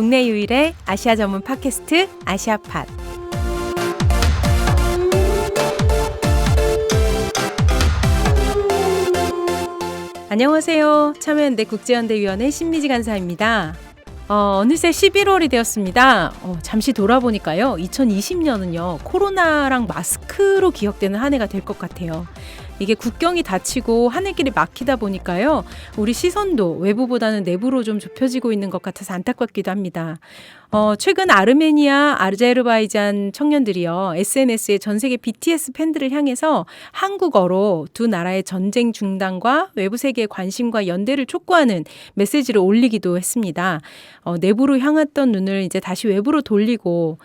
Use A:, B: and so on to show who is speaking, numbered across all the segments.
A: 국내 유일의 아시아 전문 팟캐스트 아시아팟. 안녕하세요. 참여연대 국제연대위원회 신미지 간사입니다. 어느새 11월이 되었습니다. 잠시 돌아보니까요. 2020년은요. 코로나랑 마스크로 기억되는 한 해가 될 것 같아요. 이게 국경이 닫히고 하늘길이 막히다 보니까요. 우리 시선도 외부보다는 내부로 좀 좁혀지고 있는 것 같아서 안타깝기도 합니다. 최근 아르메니아, 아제르바이잔 청년들이요. SNS에 전 세계 BTS 팬들을 향해서 한국어로 두 나라의 전쟁 중단과 외부 세계의 관심과 연대를 촉구하는 메시지를 올리기도 했습니다. 내부로 향했던 눈을 이제 다시 외부로 돌리고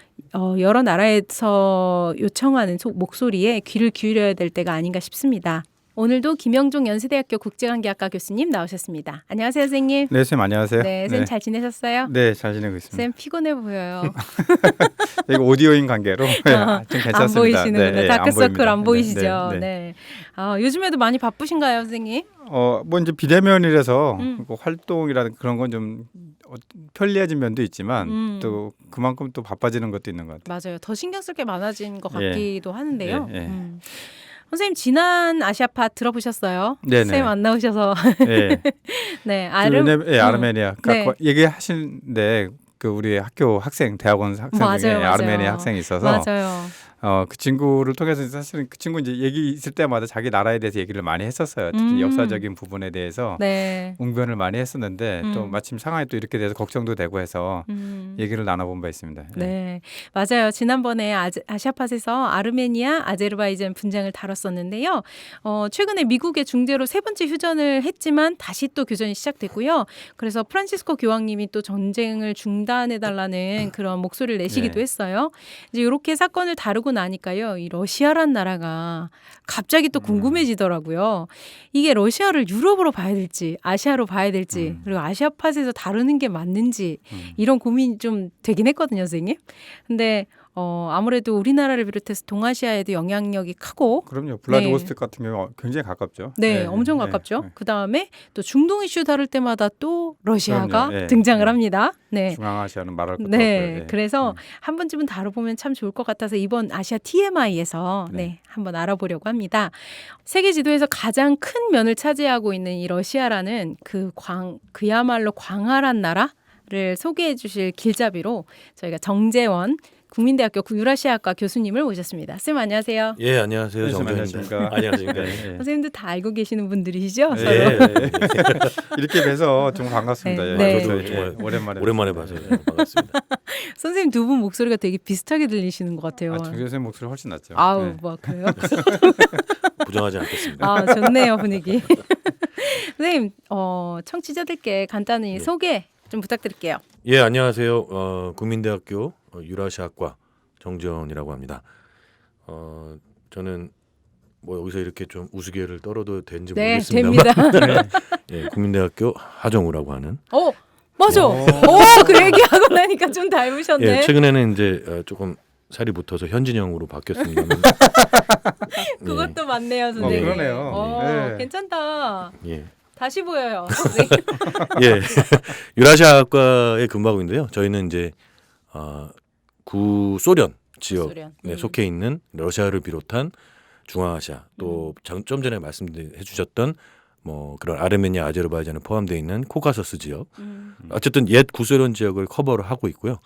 A: 여러 나라에서 요청하는 목소리에 귀를 기울여야 될 때가 아닌가 싶습니다. 오늘도 김영종 연세대학교 국제관계학과 교수님 나오셨습니다. 안녕하세요, 선생님.
B: 네, 선생님 안녕하세요.
A: 네, 선생님 잘 지내셨어요?
B: 네, 잘 지내고 있습니다.
A: 선생님 피곤해 보여요.
B: 이거 오디오인 관계로 좀 괜찮습니다.
A: 안 보이시는구나.
B: 네,
A: 다크서클 안 보이시죠?
B: 네.
A: 네. 요즘에도 많이 바쁘신가요, 선생님?
B: 뭐 이제 비대면이라서 뭐 활동이라든 그런 건 좀 편리해진 면도 있지만 또 그만큼 또 바빠지는 것도 있는 것 같아요.
A: 맞아요. 더 신경 쓸 게 많아진 것 같기도 하는데요.
B: 예.
A: 선생님 지난 아시아팟 들어보셨어요?
B: 네네.
A: 선생님 안 나오셔서.
B: 네.
A: 네,
B: 아르메니아.
A: 네.
B: 얘기하시는데 그 우리 학교 학생, 대학원 학생 중에
A: 맞아요.
B: 아르메니아 학생이 있어서
A: 맞아요.
B: 그 친구를 통해서 사실은 그 친구 이제 얘기 있을 때마다 자기 나라에 대해서 얘기를 많이 했었어요. 특히 역사적인 부분에 대해서
A: 네.
B: 웅변을 많이 했었는데 또 마침 상황이 또 이렇게 돼서 걱정도 되고 해서 얘기를 나눠본 바 있습니다.
A: 네, 맞아요. 지난번에 아시아팟에서 아르메니아, 아제르바이잔 분쟁을 다뤘었는데요. 최근에 미국의 중재로 세 번째 휴전을 했지만 다시 또 교전이 시작됐고요. 그래서 프란시스코 교황님이 또 전쟁을 중단해달라는 그런 목소리를 내시기도 했어요. 이제 이렇게 사건을 다루고 나니까요. 이 러시아란 나라가 갑자기 또 궁금해지더라고요. 이게 러시아를 유럽으로 봐야 될지 아시아로 봐야 될지 그리고 아시아팟에서 다루는 게 맞는지 이런 고민이 좀 되긴 했거든요, 선생님. 근데 아무래도 우리나라를 비롯해서 동아시아에도 영향력이 크고
B: 그럼요. 블라디보스토크 같은 경우 굉장히 가깝죠.
A: 네, 엄청 가깝죠. 그다음에 또 중동 이슈 다룰 때마다 또 러시아가
B: 그럼요.
A: 등장을 합니다. 네.
B: 중앙아시아는 말할 것도
A: 네,
B: 없고요.
A: 그래서 한 번쯤은 다뤄보면 참 좋을 것 같아서 이번 아시아 TMI에서 한번 알아보려고 합니다. 세계 지도에서 가장 큰 면을 차지하고 있는 이 러시아라는 그야말로 광활한 나라를 소개해 주실 길잡이로 저희가 정재원 국민대학교 유라시아학과 교수님을 모셨습니다. 선생님 안녕하세요.
C: 예, 안녕하세요.
B: 네,
C: 정재원입니다. 안녕하십니까.
A: 선생님도 다 알고 계시는 분들이시죠?
C: 네.
B: 이렇게 뵈서 정말 반갑습니다.
C: 저도 정말 오랜만에 봐서 반갑습니다.
A: 선생님 두 분 목소리가 되게 비슷하게 들리시는 것 같아요.
B: 정 선생님 목소리 훨씬 낫죠.
A: 뭐 그래요?
C: 부정하지 않겠습니다.
A: 좋네요 분위기. 선생님 청취자들께 간단히 소개 좀 부탁드릴게요.
C: 예, 안녕하세요. 국민대학교 유라시아학과 정재원이라고 합니다. 저는 뭐 여기서 이렇게 좀 우스개를 떨어도 되는지 모르겠습니다만
A: 됩니다.
C: 예, 국민대학교 하정우라고 하는.
A: 맞아. 그 얘기하고 나니까 좀 닮으셨네.
C: 예, 최근에는 이제 조금 살이 붙어서 현진영으로 바뀌었습니다만.
A: 그것도 맞네요, 선생님.
B: 그러네요.
A: 괜찮다.
C: 예.
A: 다시 보여요.
C: 예, 유라시아학과에 근무하고 있는데요. 저희는 이제 구소련 지역 속해 있는 러시아를 비롯한 중앙아시아 또 좀 전에 말씀해 주셨던 뭐 그런 아르메니아, 아제르바이잔에 포함되어 있는 코카서스 지역, 어쨌든 옛 구소련 지역을 커버를 하고 있고요.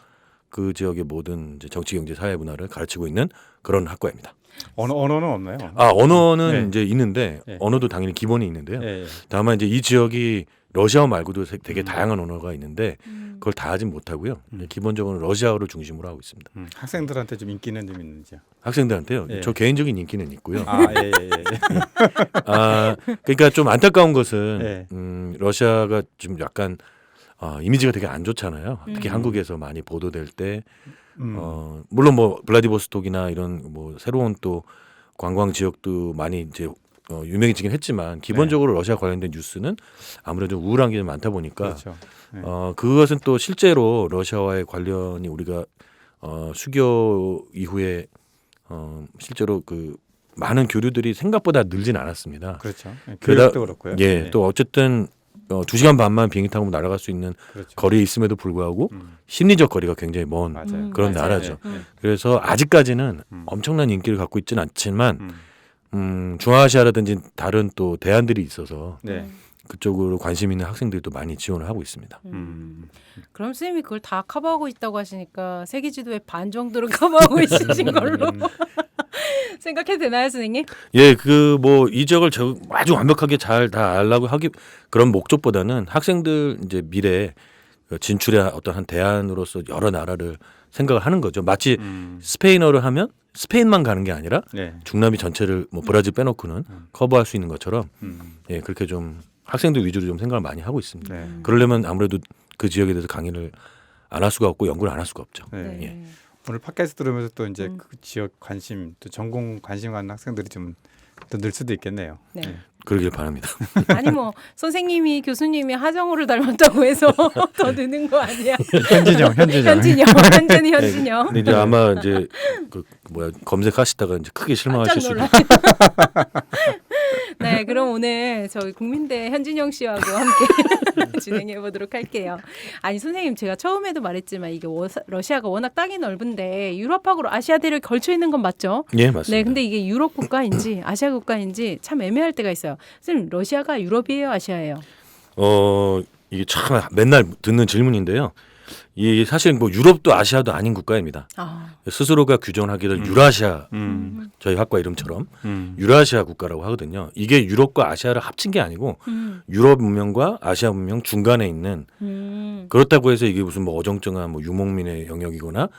C: 그 지역의 모든 이제 정치, 경제, 사회 문화를 가르치고 있는 그런 학과입니다.
B: 언어는 없나요?
C: 언어는 이제 있는데 언어도 당연히 기본이 있는데요. 다만 이제 이 지역이 러시아어 말고도 되게 다양한 언어가 있는데 그걸 다 하진 못하고요. 기본적으로 러시아어를 중심으로 하고 있습니다.
B: 학생들한테 좀 인기는 좀 있는지요?
C: 학생들한테요. 저 개인적인 인기는 있고요. 그러니까 좀 안타까운 것은 러시아가 좀 약간 이미지가 되게 안 좋잖아요. 특히 한국에서 많이 보도될 때 물론 뭐 블라디보스톡이나 이런 뭐 새로운 또 관광 지역도 많이 이제 유명해지긴 했지만 기본적으로 러시아 관련된 뉴스는 아무래도 우울한 게 많다 보니까 그것은 또 실제로 러시아와의 관련이 우리가 수교 이후에 실제로 그 많은 교류들이 생각보다 늘진 않았습니다.
B: 그렇죠. 교육도 그렇고요.
C: 또 어쨌든 2시간 반만 비행기 타고 날아갈 수 있는
B: 그렇죠.
C: 거리에 있음에도 불구하고 심리적 거리가 굉장히 먼
B: 맞아요.
C: 그런
A: 맞아요.
C: 나라죠.
B: 네, 네.
C: 그래서 아직까지는 엄청난 인기를 갖고 있지는 않지만 중앙아시아라든지 다른 또 대안들이 있어서
B: 네.
C: 그쪽으로 관심 있는 학생들도 많이 지원을 하고 있습니다.
A: 그럼 선생님이 그걸 다 커버하고 있다고 하시니까 세계 지도의 반 정도를 커버하고 있으신 걸로 생각해도 되나요, 선생님?
C: 예, 그 뭐 이 지역을 아주 완벽하게 잘 다 알라고 하기 그런 목적보다는 학생들 이제 미래 진출의 어떤 한 대안으로서 여러 나라를 생각을 하는 거죠. 마치 스페인어를 하면 스페인만 가는 게 아니라
B: 네.
C: 중남미 전체를 뭐 브라질 빼놓고는 커버할 수 있는 것처럼 예, 그렇게 좀 학생들 위주로 좀 생각을 많이 하고 있습니다.
B: 네.
C: 그러려면 아무래도 그 지역에 대해서 강의를 안 할 수가 없고 연구를 안 할 수가 없죠.
B: 네.
C: 예.
B: 오늘 팟캐스트 들으면서 또 이제 그 지역 관심 또 전공 관심 가는 학생들이 좀 더 늘 수도 있겠네요.
A: 네.
B: 네.
C: 그러길 바랍니다.
A: 아니 뭐 선생님이 교수님이 하정우를 닮았다고 해서 더 느는 거 아니야?
B: 현진영.
A: 완전히 현진영.
C: 근데 이제 아마 이제 그 뭐야 검색하시다가 이제 크게 실망하실 수도
A: 놀라. 네, 그럼 오늘 저희 국민대 현진영 씨하고 함께 진행해 보도록 할게요. 아니 선생님 제가 처음에도 말했지만 이게 러시아가 워낙 땅이 넓은데 유럽하고 아시아대를 걸쳐 있는 건 맞죠?
C: 예, 맞습니다.
A: 네, 근데 이게 유럽 국가인지 아시아 국가인지 참 애매할 때가 있어요. 선생님 러시아가 유럽이에요, 아시아예요?
C: 이게 참 맨날 듣는 질문인데요. 이 사실 뭐 유럽도 아시아도 아닌 국가입니다.
A: 아,
C: 스스로가 규정하기를 유라시아 저희 학과 이름처럼 유라시아 국가라고 하거든요. 이게 유럽과 아시아를 합친 게 아니고 유럽 문명과 아시아 문명 중간에 있는 그렇다고 해서 이게 무슨 뭐 어정쩡한 뭐 유목민의 영역이거나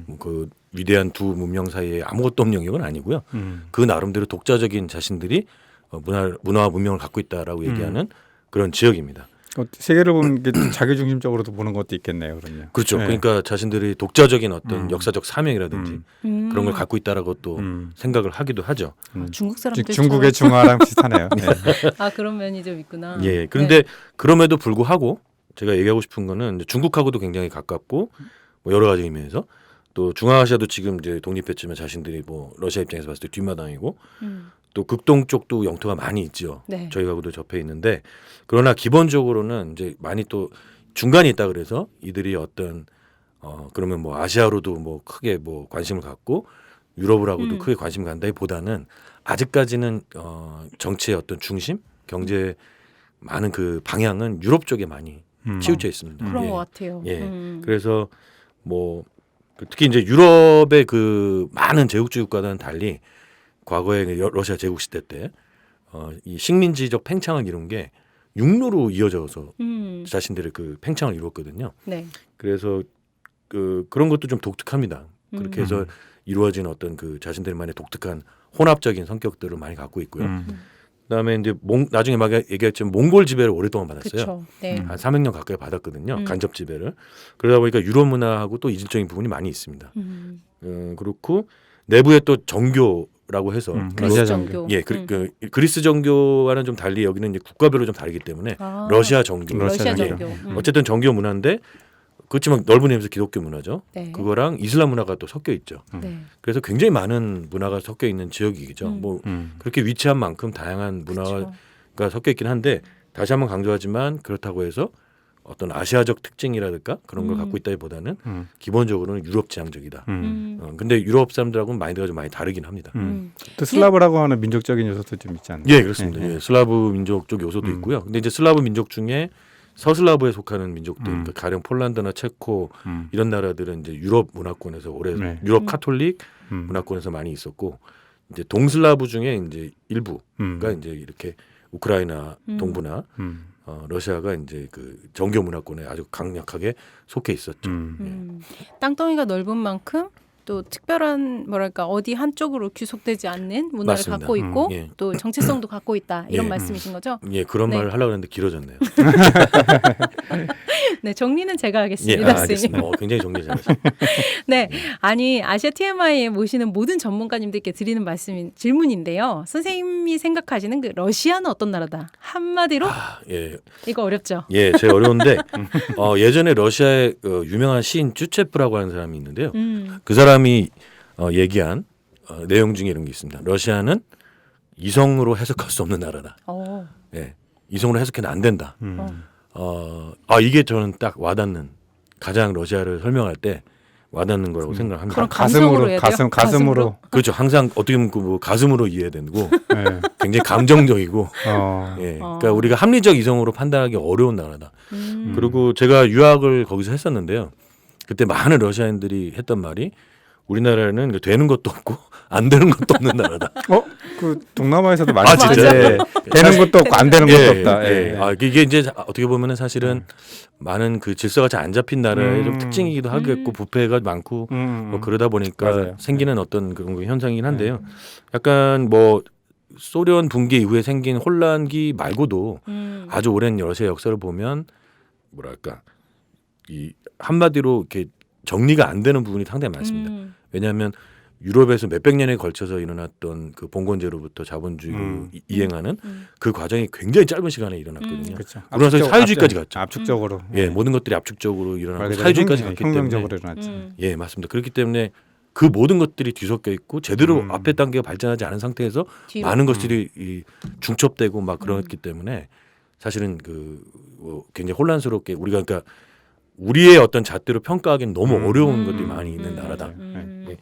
C: 뭐그 위대한 두 문명 사이에 아무것도 없는 영역은 아니고요. 그 나름대로 독자적인 자신들이 문화와 문명을 갖고 있다라고 얘기하는 그런 지역입니다.
B: 세계를 보는 게 자기중심적으로도 보는 것도 있겠네요. 그럼요.
C: 그렇죠.
B: 네.
C: 그러니까 자신들이 독자적인 어떤 역사적 사명이라든지 그런 걸 갖고 있다라고 또 생각을 하기도 하죠.
A: 중국 사람들
B: 중국의 중화랑 비슷하네요. 네.
A: 아 그런 면이 좀 있구나.
C: 예. 그런데 그럼에도 불구하고 제가 얘기하고 싶은 거는 이제 중국하고도 굉장히 가깝고 뭐 여러 가지 의미에서 또 중앙아시아도 지금 이제 독립했지만 자신들이 뭐 러시아 입장에서 봤을 때 뒷마당이고 또 극동 쪽도 영토가 많이 있죠.
A: 네.
C: 저희하고도 접해 있는데 그러나 기본적으로는 이제 많이 또 중간에 있다 그래서 이들이 어떤 그러면 뭐 아시아로도 뭐 크게 뭐 관심을 갖고 유럽하고도 크게 관심 간다기보다는 아직까지는 정치의 어떤 중심, 경제 많은 그 방향은 유럽 쪽에 많이 치우쳐 있습니다.
A: 그런
C: 예.
A: 것 같아요.
C: 예. 그래서 뭐 특히 이제 유럽의 그 많은 제국주의 국가와는 달리 과거에 러시아 제국 시대 때 이 식민지적 팽창을 이룬 게 육로로 이어져서 자신들의 그 팽창을 이루었거든요.
A: 네.
C: 그래서 그런 것도 좀 독특합니다. 그렇게 해서 이루어진 어떤 그 자신들만의 독특한 혼합적인 성격들을 많이 갖고 있고요. 그다음에 이제 나중에 막 얘기했지만 몽골 지배를 오랫동안 받았어요.
A: 그렇죠. 네.
C: 한 300년 가까이 받았거든요. 간접 지배를. 그러다 보니까 유럽 문화하고 또 이질적인 부분이 많이 있습니다. 그렇고 내부에 또 정교라고 해서
A: 그리스
B: 정교.
A: 정교.
C: 예, 그리스 정교와는 좀 달리 여기는 이제 국가별로 좀 다르기 때문에
A: 아,
C: 러시아 정교.
A: 러시아
B: 정교.
A: 정교.
C: 어쨌든 정교 문화인데 그렇지만 넓은 의미에서 기독교 문화죠.
A: 네.
C: 그거랑 이슬람 문화가 또 섞여 있죠.
A: 네.
C: 그래서 굉장히 많은 문화가 섞여 있는 지역이죠. 뭐 그렇게 위치한 만큼 다양한 문화가
A: 그쵸.
C: 섞여 있긴 한데 다시 한번 강조하지만 그렇다고 해서 어떤 아시아적 특징이랄까 그런 걸 갖고 있다기보다는 기본적으로는 유럽 지향적이다. 근데 유럽 사람들하고는 마인드가 좀 많이 다르긴 합니다.
B: 또 슬라브라고 하는 민족적인 요소도 좀 있지 않나요?
C: 예, 그렇습니다. 예, 슬라브 민족 쪽 요소도 있고요. 근데 이제 슬라브 민족 중에 서슬라브에 속하는 민족들, 그러니까 가령 폴란드나 체코 이런 나라들은 이제 유럽 문화권에서 오래
B: 네.
C: 유럽 카톨릭 문화권에서 많이 있었고 이제 동슬라브 중에 이제 일부가 이제 이렇게 우크라이나 동부나 러시아가 이제 그 정교 문화권에 아주 강력하게 속해 있었죠.
A: 땅덩이가 넓은 만큼 또 특별한 뭐랄까 어디 한쪽으로 규속되지 않는 문화를
C: 맞습니다.
A: 갖고 있고
C: 예.
A: 또 정체성도 갖고 있다 이런
C: 예.
A: 말씀이신 거죠?
C: 예, 그런
A: 네.
C: 말을 하려고 했는데 길어졌네요.
A: 네, 정리는 제가
C: 예,
A: 하겠습니다, 선생님.
C: 알겠습니다. 굉장히 정리 잘하셨어요.
A: 네, 아니 아시아 TMI에 모시는 모든 전문가님들께 드리는 질문인데요. 선생님이 생각하시는 그 러시아는 어떤 나라다? 한마디로
C: 예,
A: 이거 어렵죠?
C: 예, 제일 어려운데 예전에 러시아의 유명한 시인 쭈체프라고 하는 사람이 있는데요. 그 사람이 얘기한 내용 중에 이런 게 있습니다. 러시아는 이성으로 해석할 수 없는 나라다.
A: 어,
C: 예, 이성으로 해석해는 안 된다. 이게 저는 딱 와닿는 가장 러시아를 설명할 때 와닿는 거라고 생각합니다.
A: 그럼 감성으로 해야 돼요?
B: 가슴으로.
C: 그렇죠. 항상 어떻게 보면 뭐 가슴으로 이해되고 네. 굉장히 감정적이고. 예. 그러니까 우리가 합리적 이성으로 판단하기 어려운 나라다. 그리고 제가 유학을 거기서 했었는데요. 그때 많은 러시아인들이 했던 말이 우리나라는 되는 것도 없고 안 되는 것도 없는 나라다.
B: 그 동남아에서도 많이
C: 진짜요?
B: 되는 것도 없고 안 되는 것도 없다.
C: 이게 이제 어떻게 보면은 사실은 많은 그 질서가 잘 안 잡힌 나라의 좀 특징이기도 하겠고 부패가 많고 뭐 그러다 보니까
B: 맞아요.
C: 생기는 어떤 그런 현상이긴 한데요. 약간 뭐 소련 붕괴 이후에 생긴 혼란기 말고도 아주 오랜 러시아 역사를 보면 뭐랄까 이 한마디로 이렇게 정리가 안 되는 부분이 상당히 많습니다. 왜냐하면 유럽에서 몇백 년에 걸쳐서 일어났던 그 봉건제로부터 자본주의로 이행하는 그 과정이 굉장히 짧은 시간에 일어났거든요.
B: 그렇죠.
C: 그러면서 사회주의까지 갔죠.
B: 압축적으로.
C: 모든 것들이 압축적으로 일어나고 사회주의까지 갔기 때문에.
B: 혁명적으로 일어났죠.
C: 예, 맞습니다. 그렇기 때문에 그 모든 것들이 뒤섞여 있고 제대로 앞에 단계가 발전하지 않은 상태에서 뒤로. 많은 것들이 이 중첩되고 막 그렇기 때문에 사실은 굉장히 혼란스럽게 우리가 그러니까 우리의 어떤 잣대로 평가하기는 너무 어려운 것들이 많이 있는 나라다. 예.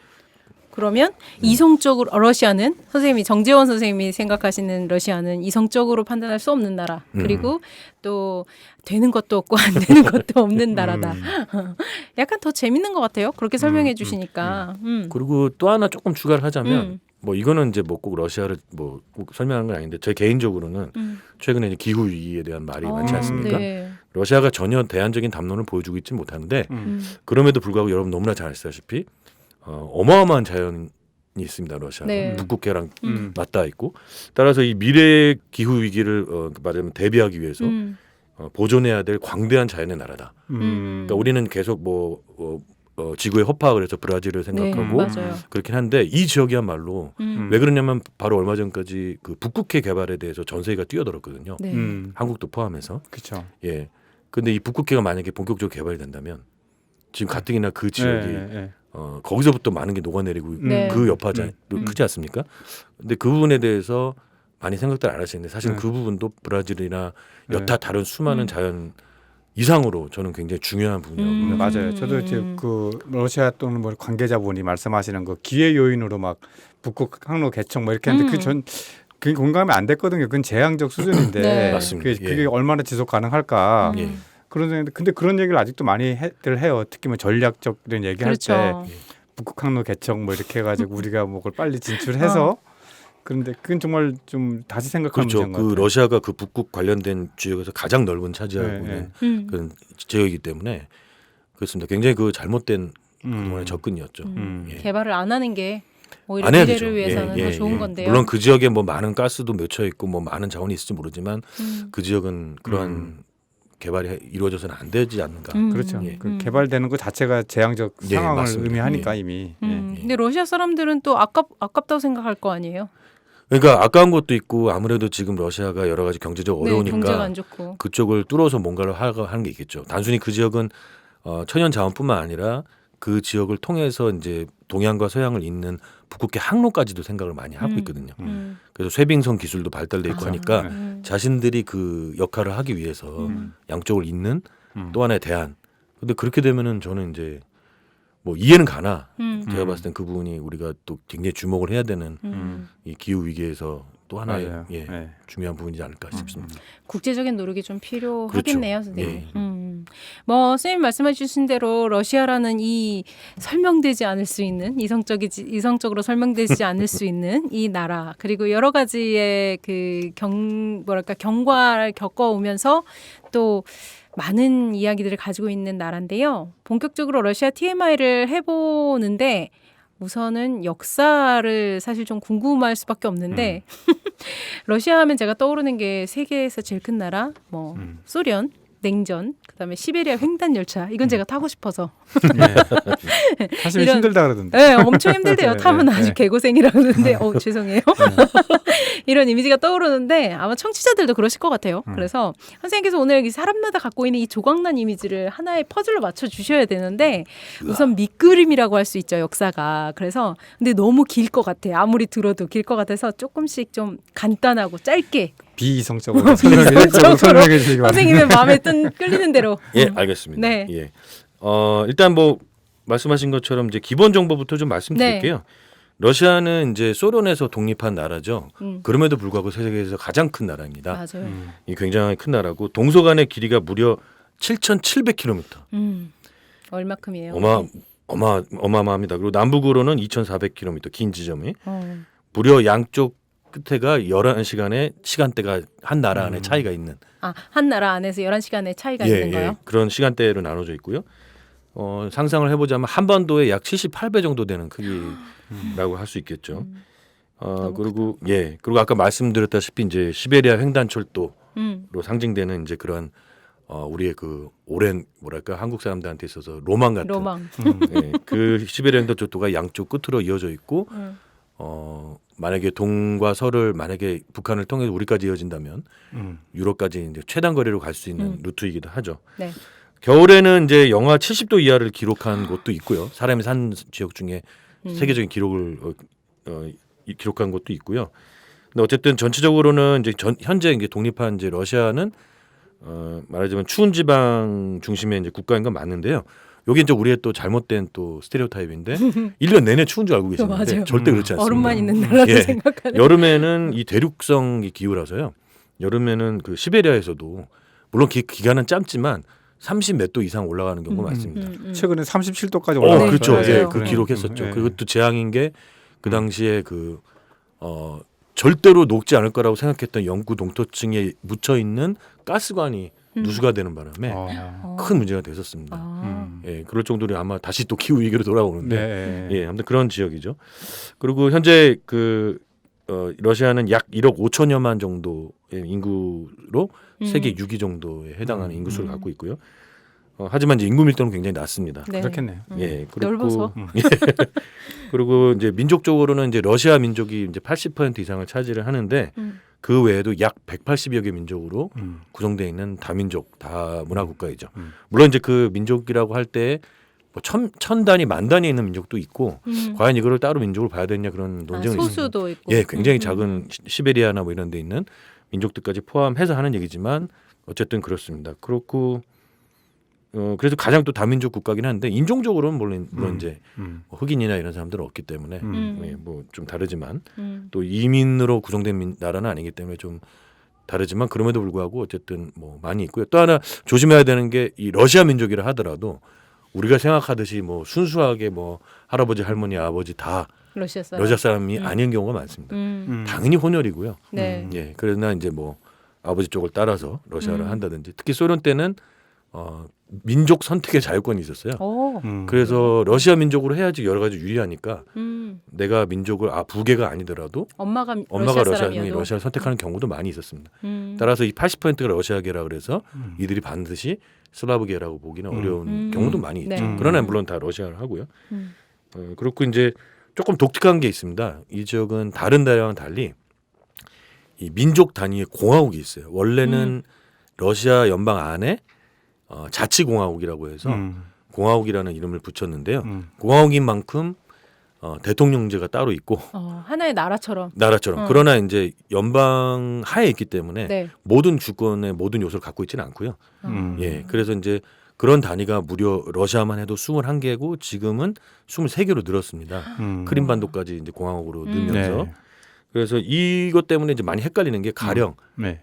A: 그러면 이성적으로 러시아는 선생님이 정재원 선생님이 생각하시는 러시아는 이성적으로 판단할 수 없는 나라. 그리고 또 되는 것도 없고 안 되는 것도 없는 나라다. 약간 더 재밌는 것 같아요. 그렇게 설명해 주시니까.
C: 그리고 또 하나 조금 추가를 하자면 뭐 이거는 이제 뭐 꼭 러시아를 뭐 꼭 설명하는 건 아닌데 제 개인적으로는 최근에 이제 기후 위기에 대한 말이 많지 않습니까?
A: 네.
C: 러시아가 전혀 대안적인 담론을 보여주고 있지 못하는데 그럼에도 불구하고 여러분 너무나 잘 아시다시피 어마어마한 자연이 있습니다. 러시아가
A: 네.
C: 북극해랑 맞닿아 있고 따라서 이 미래 기후 위기를 말하자면 대비하기 위해서 보존해야 될 광대한 자연의 나라다. 그러니까 우리는 계속 지구의 허파가 그래서 브라질을 생각하고 그렇긴 한데 이 지역이야말로 왜 그러냐면 바로 얼마 전까지 그 북극해 개발에 대해서 전세계가 뛰어들었거든요.
A: 네.
C: 한국도 포함해서.
B: 그렇죠.
C: 예. 근데 이 북극해가 만약에 본격적으로 개발이 된다면 지금 가뜩이나 그 지역이 거기서부터 많은 게 녹아내리고 그 여파가 크지 않습니까? 근데 그 부분에 대해서 많이 생각들 안 하시는데 사실 그 부분도 브라질이나 여타 다른 수많은 자연 이상으로 저는 굉장히 중요한 부분이라고
B: 맞아요. 저도 이제 그 러시아 또는 뭐 관계자분이 말씀하시는 그 기회 요인으로 막 북극 항로 개척 뭐 이렇게 하는데 그게 공감이 안 됐거든요. 그건 재앙적 수준인데
A: 네.
C: 맞습니다.
B: 그게 얼마나 지속 가능할까? 근데 그런 얘기를 아직도 많이들 해요. 특히 뭐 전략적인 얘기할 때 북극 항로 개척 뭐 이렇게 해가지고 우리가 뭐 그걸 빨리 진출해서 그런데 그건 정말 좀 다시 생각하는 문제인 것 같아요.
C: 그 러시아가 그 북극 관련된 지역에서 가장 넓은 차지하고 있는 그런 지역이기 때문에 그렇습니다. 굉장히 그 잘못된 그동안의 접근이었죠.
A: 개발을 안 하는 게 오히려
C: 안 해야
A: 미래를
C: 되죠.
A: 위해서는 더 좋은 건데요.
C: 물론 그 지역에 뭐 많은 가스도 맺혀 있고 뭐 많은 자원이 있을지 모르지만 그 지역은 그러한 개발이 이루어져서는 안 되지 않는가.
B: 그렇죠. 그 개발되는 것 자체가 재앙적 상황을 의미하니까 이미.
A: 근데 러시아 사람들은 또 아깝다고 생각할 거 아니에요?
C: 그러니까 아까운 것도 있고 아무래도 지금 러시아가 여러 가지 경제적 어려우니까
A: 경제가 안 좋고.
C: 그쪽을 뚫어서 뭔가를 하는 게 있겠죠. 단순히 그 지역은 천연 자원뿐만 아니라 그 지역을 통해서 이제 동양과 서양을 잇는 북극해 항로까지도 생각을 많이 하고 있거든요. 그래서 쇄빙선 기술도 발달돼 있고 하니까 자신들이 그 역할을 하기 위해서 양쪽을 잇는 또 하나의 대안. 근데 그렇게 되면은 저는 이제 뭐 이해는 가나 제가 봤을 땐 그 부분이 우리가 또 굉장히 주목을 해야 되는 이 기후 위기에서 또 하나의 중요한 부분이지 않을까 싶습니다.
A: 국제적인 노력이 좀 필요하겠네요,
C: 그렇죠.
A: 선생님. 뭐 선생님 말씀해 주신 대로 러시아라는 이 설명되지 않을 수 있는 이성적으로 설명되지 않을 수 있는 이 나라 그리고 여러 가지의 그 경과를 겪어오면서 또 많은 이야기들을 가지고 있는 나라인데요. 본격적으로 러시아 TMI를 해보는데 우선은 역사를 사실 좀 궁금할 수밖에 없는데 러시아 하면 제가 떠오르는 게 세계에서 제일 큰 나라 뭐 소련, 냉전, 그다음에 시베리아 횡단 열차 이건 제가 타고 싶어서
B: 사실 힘들다 그러던데.
A: 네, 엄청 힘들대요. 타면 아주 개고생이라 그러는데 죄송해요. 이런 이미지가 떠오르는데 아마 청취자들도 그러실 것 같아요. 그래서 선생님께서 오늘 여기 사람마다 갖고 있는 이 조각난 이미지를 하나의 퍼즐로 맞춰 주셔야 되는데 우선 밑그림이라고 할 수 있죠, 역사가. 그래서 근데 너무 길 것 같아요. 아무리 들어도 길 것 같아서 조금씩 좀 간단하고 짧게
B: 비이성적으로 설명해 주시기 바랍니다.
A: 선생님의 마음에 끌리는 대로.
C: 예, 알겠습니다.
A: 네.
C: 예. 일단 뭐 말씀하신 것처럼 이제 기본 정보부터 좀 말씀드릴게요. 러시아는 이제 소련에서 독립한 나라죠. 그럼에도 불구하고 세계에서 가장 큰 나라입니다.
A: 맞아요.
C: 이 굉장히 큰 나라고 동서간의 길이가 무려 7,700km.
A: 얼마큼이에요?
C: 어마어마합니다. 그리고 남북으로는 2,400km 긴 지점이 무려 양쪽 끝에가 11시간의 시간대가 한 나라 안에 차이가 있는.
A: 한 나라 안에서 11시간의 차이가 있는 거요?
C: 그런 시간대로 나눠져 있고요. 상상을 해보자면 한반도의 약 78배 정도 되는 크기라고 할 수 있겠죠. 그리고 그리고 아까 말씀드렸다시피 이제 시베리아 횡단철도로 상징되는 이제 그런 우리의 그 오랜 뭐랄까 한국 사람들한테 있어서 로망 같은 그 시베리아 횡단철도가 양쪽 끝으로 이어져 있고 만약에 동과 서를 만약에 북한을 통해서 우리까지 이어진다면 유럽까지 이제 최단 거리로 갈 수 있는 루트이기도 하죠.
A: 네.
C: 겨울에는 이제 영하 70도 이하를 기록한 곳도 있고요. 사람이 산 지역 중에 세계적인 기록을 기록한 곳도 있고요. 근데 어쨌든 전체적으로는 이제 현재 이제 독립한 이제 러시아는 말하자면 추운 지방 중심의 이제 국가인 건 맞는데요. 여기 이제 우리의 또 잘못된 또 스테레오타입인데 1년 내내 추운 줄 알고 계시는데 절대 그렇지 않습니다.
A: 얼음만 있는 나라로 생각하는.
C: 여름에는 이 대륙성 기후라서요. 여름에는 그 시베리아에서도 물론 기간은 짧지만 30 몇 도 이상 올라가는 경우가 많습니다.
B: 최근에 37도까지 올라갔어요.
C: 그렇죠.
A: 네,
C: 그 기록했었죠. 그것도 재앙인 게 그 당시에 절대로 녹지 않을 거라고 생각했던 영구 동토층에 묻혀 있는 가스관이 누수가 되는 바람에 큰 문제가 됐었습니다. 그럴 정도로 아마 다시 또 기후 위기로 돌아오는데, 아무튼 그런 지역이죠. 그리고 현재 러시아는 약 1억 5천여만 정도의 인구로 세계 6위 정도에 해당하는 인구수를 갖고 있고요. 하지만 이제 인구 밀도는 굉장히 낮습니다.
B: 네. 그렇겠네요.
A: 넓어서.
C: 그리고 이제 민족적으로는 이제 러시아 민족이 이제 80% 이상을 차지를 하는데 그 외에도 약 180여 개 민족으로 구성되어 있는 다민족 다문화 국가이죠. 물론 이제 그 민족이라고 할 때 뭐 천 단위 만 단위 있는 민족도 있고 과연 이거를 따로 민족을 봐야 되냐 그런 논쟁이
A: 소수도 있고.
C: 굉장히 작은 시베리아나 뭐 이런 데 있는 민족들까지 포함해서 하는 얘기지만 어쨌든 그렇습니다. 그렇고 그래서 가장 또 다민족 국가긴 한데 인종적으로는 물론 이제 흑인이나 이런 사람들은 없기 때문에 뭐 좀 다르지만 또 이민으로 구성된 나라는 아니기 때문에 좀 다르지만 그럼에도 불구하고 어쨌든 뭐 많이 있고요. 또 하나 조심해야 되는 게 이 러시아 민족이라 하더라도 우리가 생각하듯이 뭐 순수하게 뭐 할아버지 할머니 아버지 다 러시아 사람이 아닌 경우가 많습니다. 당연히 혼혈이고요. 그러나 이제 뭐 아버지 쪽을 따라서 러시아를 한다든지 특히 소련 때는 민족 선택의 자유권이 있었어요. 그래서 러시아 민족으로 해야지 여러 가지 유리하니까 내가 민족을 부계가 아니더라도 엄마가 러시아를 선택하는 경우도 많이 있었습니다. 따라서 이 80%가 러시아계라 그래서 이들이 반드시 슬라브계라고 보기는 어려운 경우도 많이 있죠. 그러나 물론 다 러시아를 하고요. 그렇고 이제 조금 독특한 게 있습니다. 이 지역은 다른 나라와는 달리 이 민족 단위의 공화국이 있어요. 원래는 러시아 연방 안에 자치공화국이라고 해서 공화국이라는 이름을 붙였는데요. 공화국인 만큼 대통령제가 따로 있고
A: 하나의 나라처럼.
C: 그러나 이제 연방 하에 있기 때문에 모든 주권의 모든 요소를 갖고 있지는 않고요. 그래서 이제 그런 단위가 무려 러시아만 해도 21개고 지금은 23개로 늘었습니다. 크림반도까지 이제 공화국으로 늘면서. 그래서 이것 때문에 이제 많이 헷갈리는 게 가령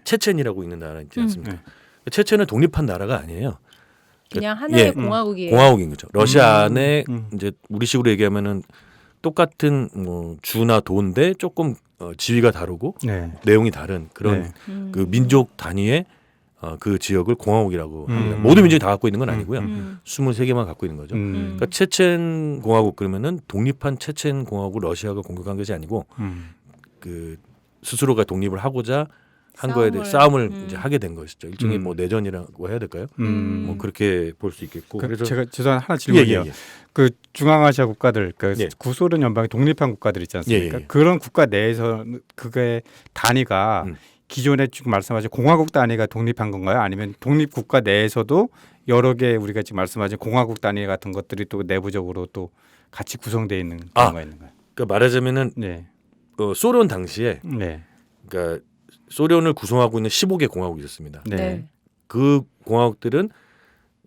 C: 체첸이라고 있는 나라 있지 않습니까? 체첸은 독립한 나라가 아니에요.
A: 그냥 하나의 공화국이에요.
C: 공화국인 거죠. 러시아 안에 이제 우리식으로 얘기하면은 똑같은 뭐 주나 도인데 조금 지위가 다르고 내용이 다른 그런 그 민족 단위의 그 지역을 공화국이라고 합니다. 모든 민족이 다 갖고 있는 건 아니고요. 23개만 갖고 있는 거죠. 그러니까 체첸 공화국 그러면은 독립한 체첸 공화국 러시아가 공격한 것이 아니고 그 스스로가 독립을 하고자 한 거에 대해 싸움을 이제 하게 된 것이죠. 일종의 뭐 내전이라고 해야 될까요? 뭐 그렇게 볼 수 있겠고. 그래서
B: 제가 죄송한 하나 질문이요. 그 중앙아시아 국가들, 구소련 연방의 독립한 국가들 있지 않습니까? 그런 국가 내에서 그게 단위가 기존에 지금 말씀하신 공화국 단위가 독립한 건가요? 아니면 독립 국가 내에서도 여러 개 우리가 지금 말씀하신 공화국 단위 같은 것들이 또 내부적으로 또 같이 구성되어 있는 경우가 있는가요?
C: 그러니까 말하자면은 소련 당시에 그러니까 소련을 구성하고 있는 15개 공화국이 있었습니다.
B: 네.
C: 그 공화국들은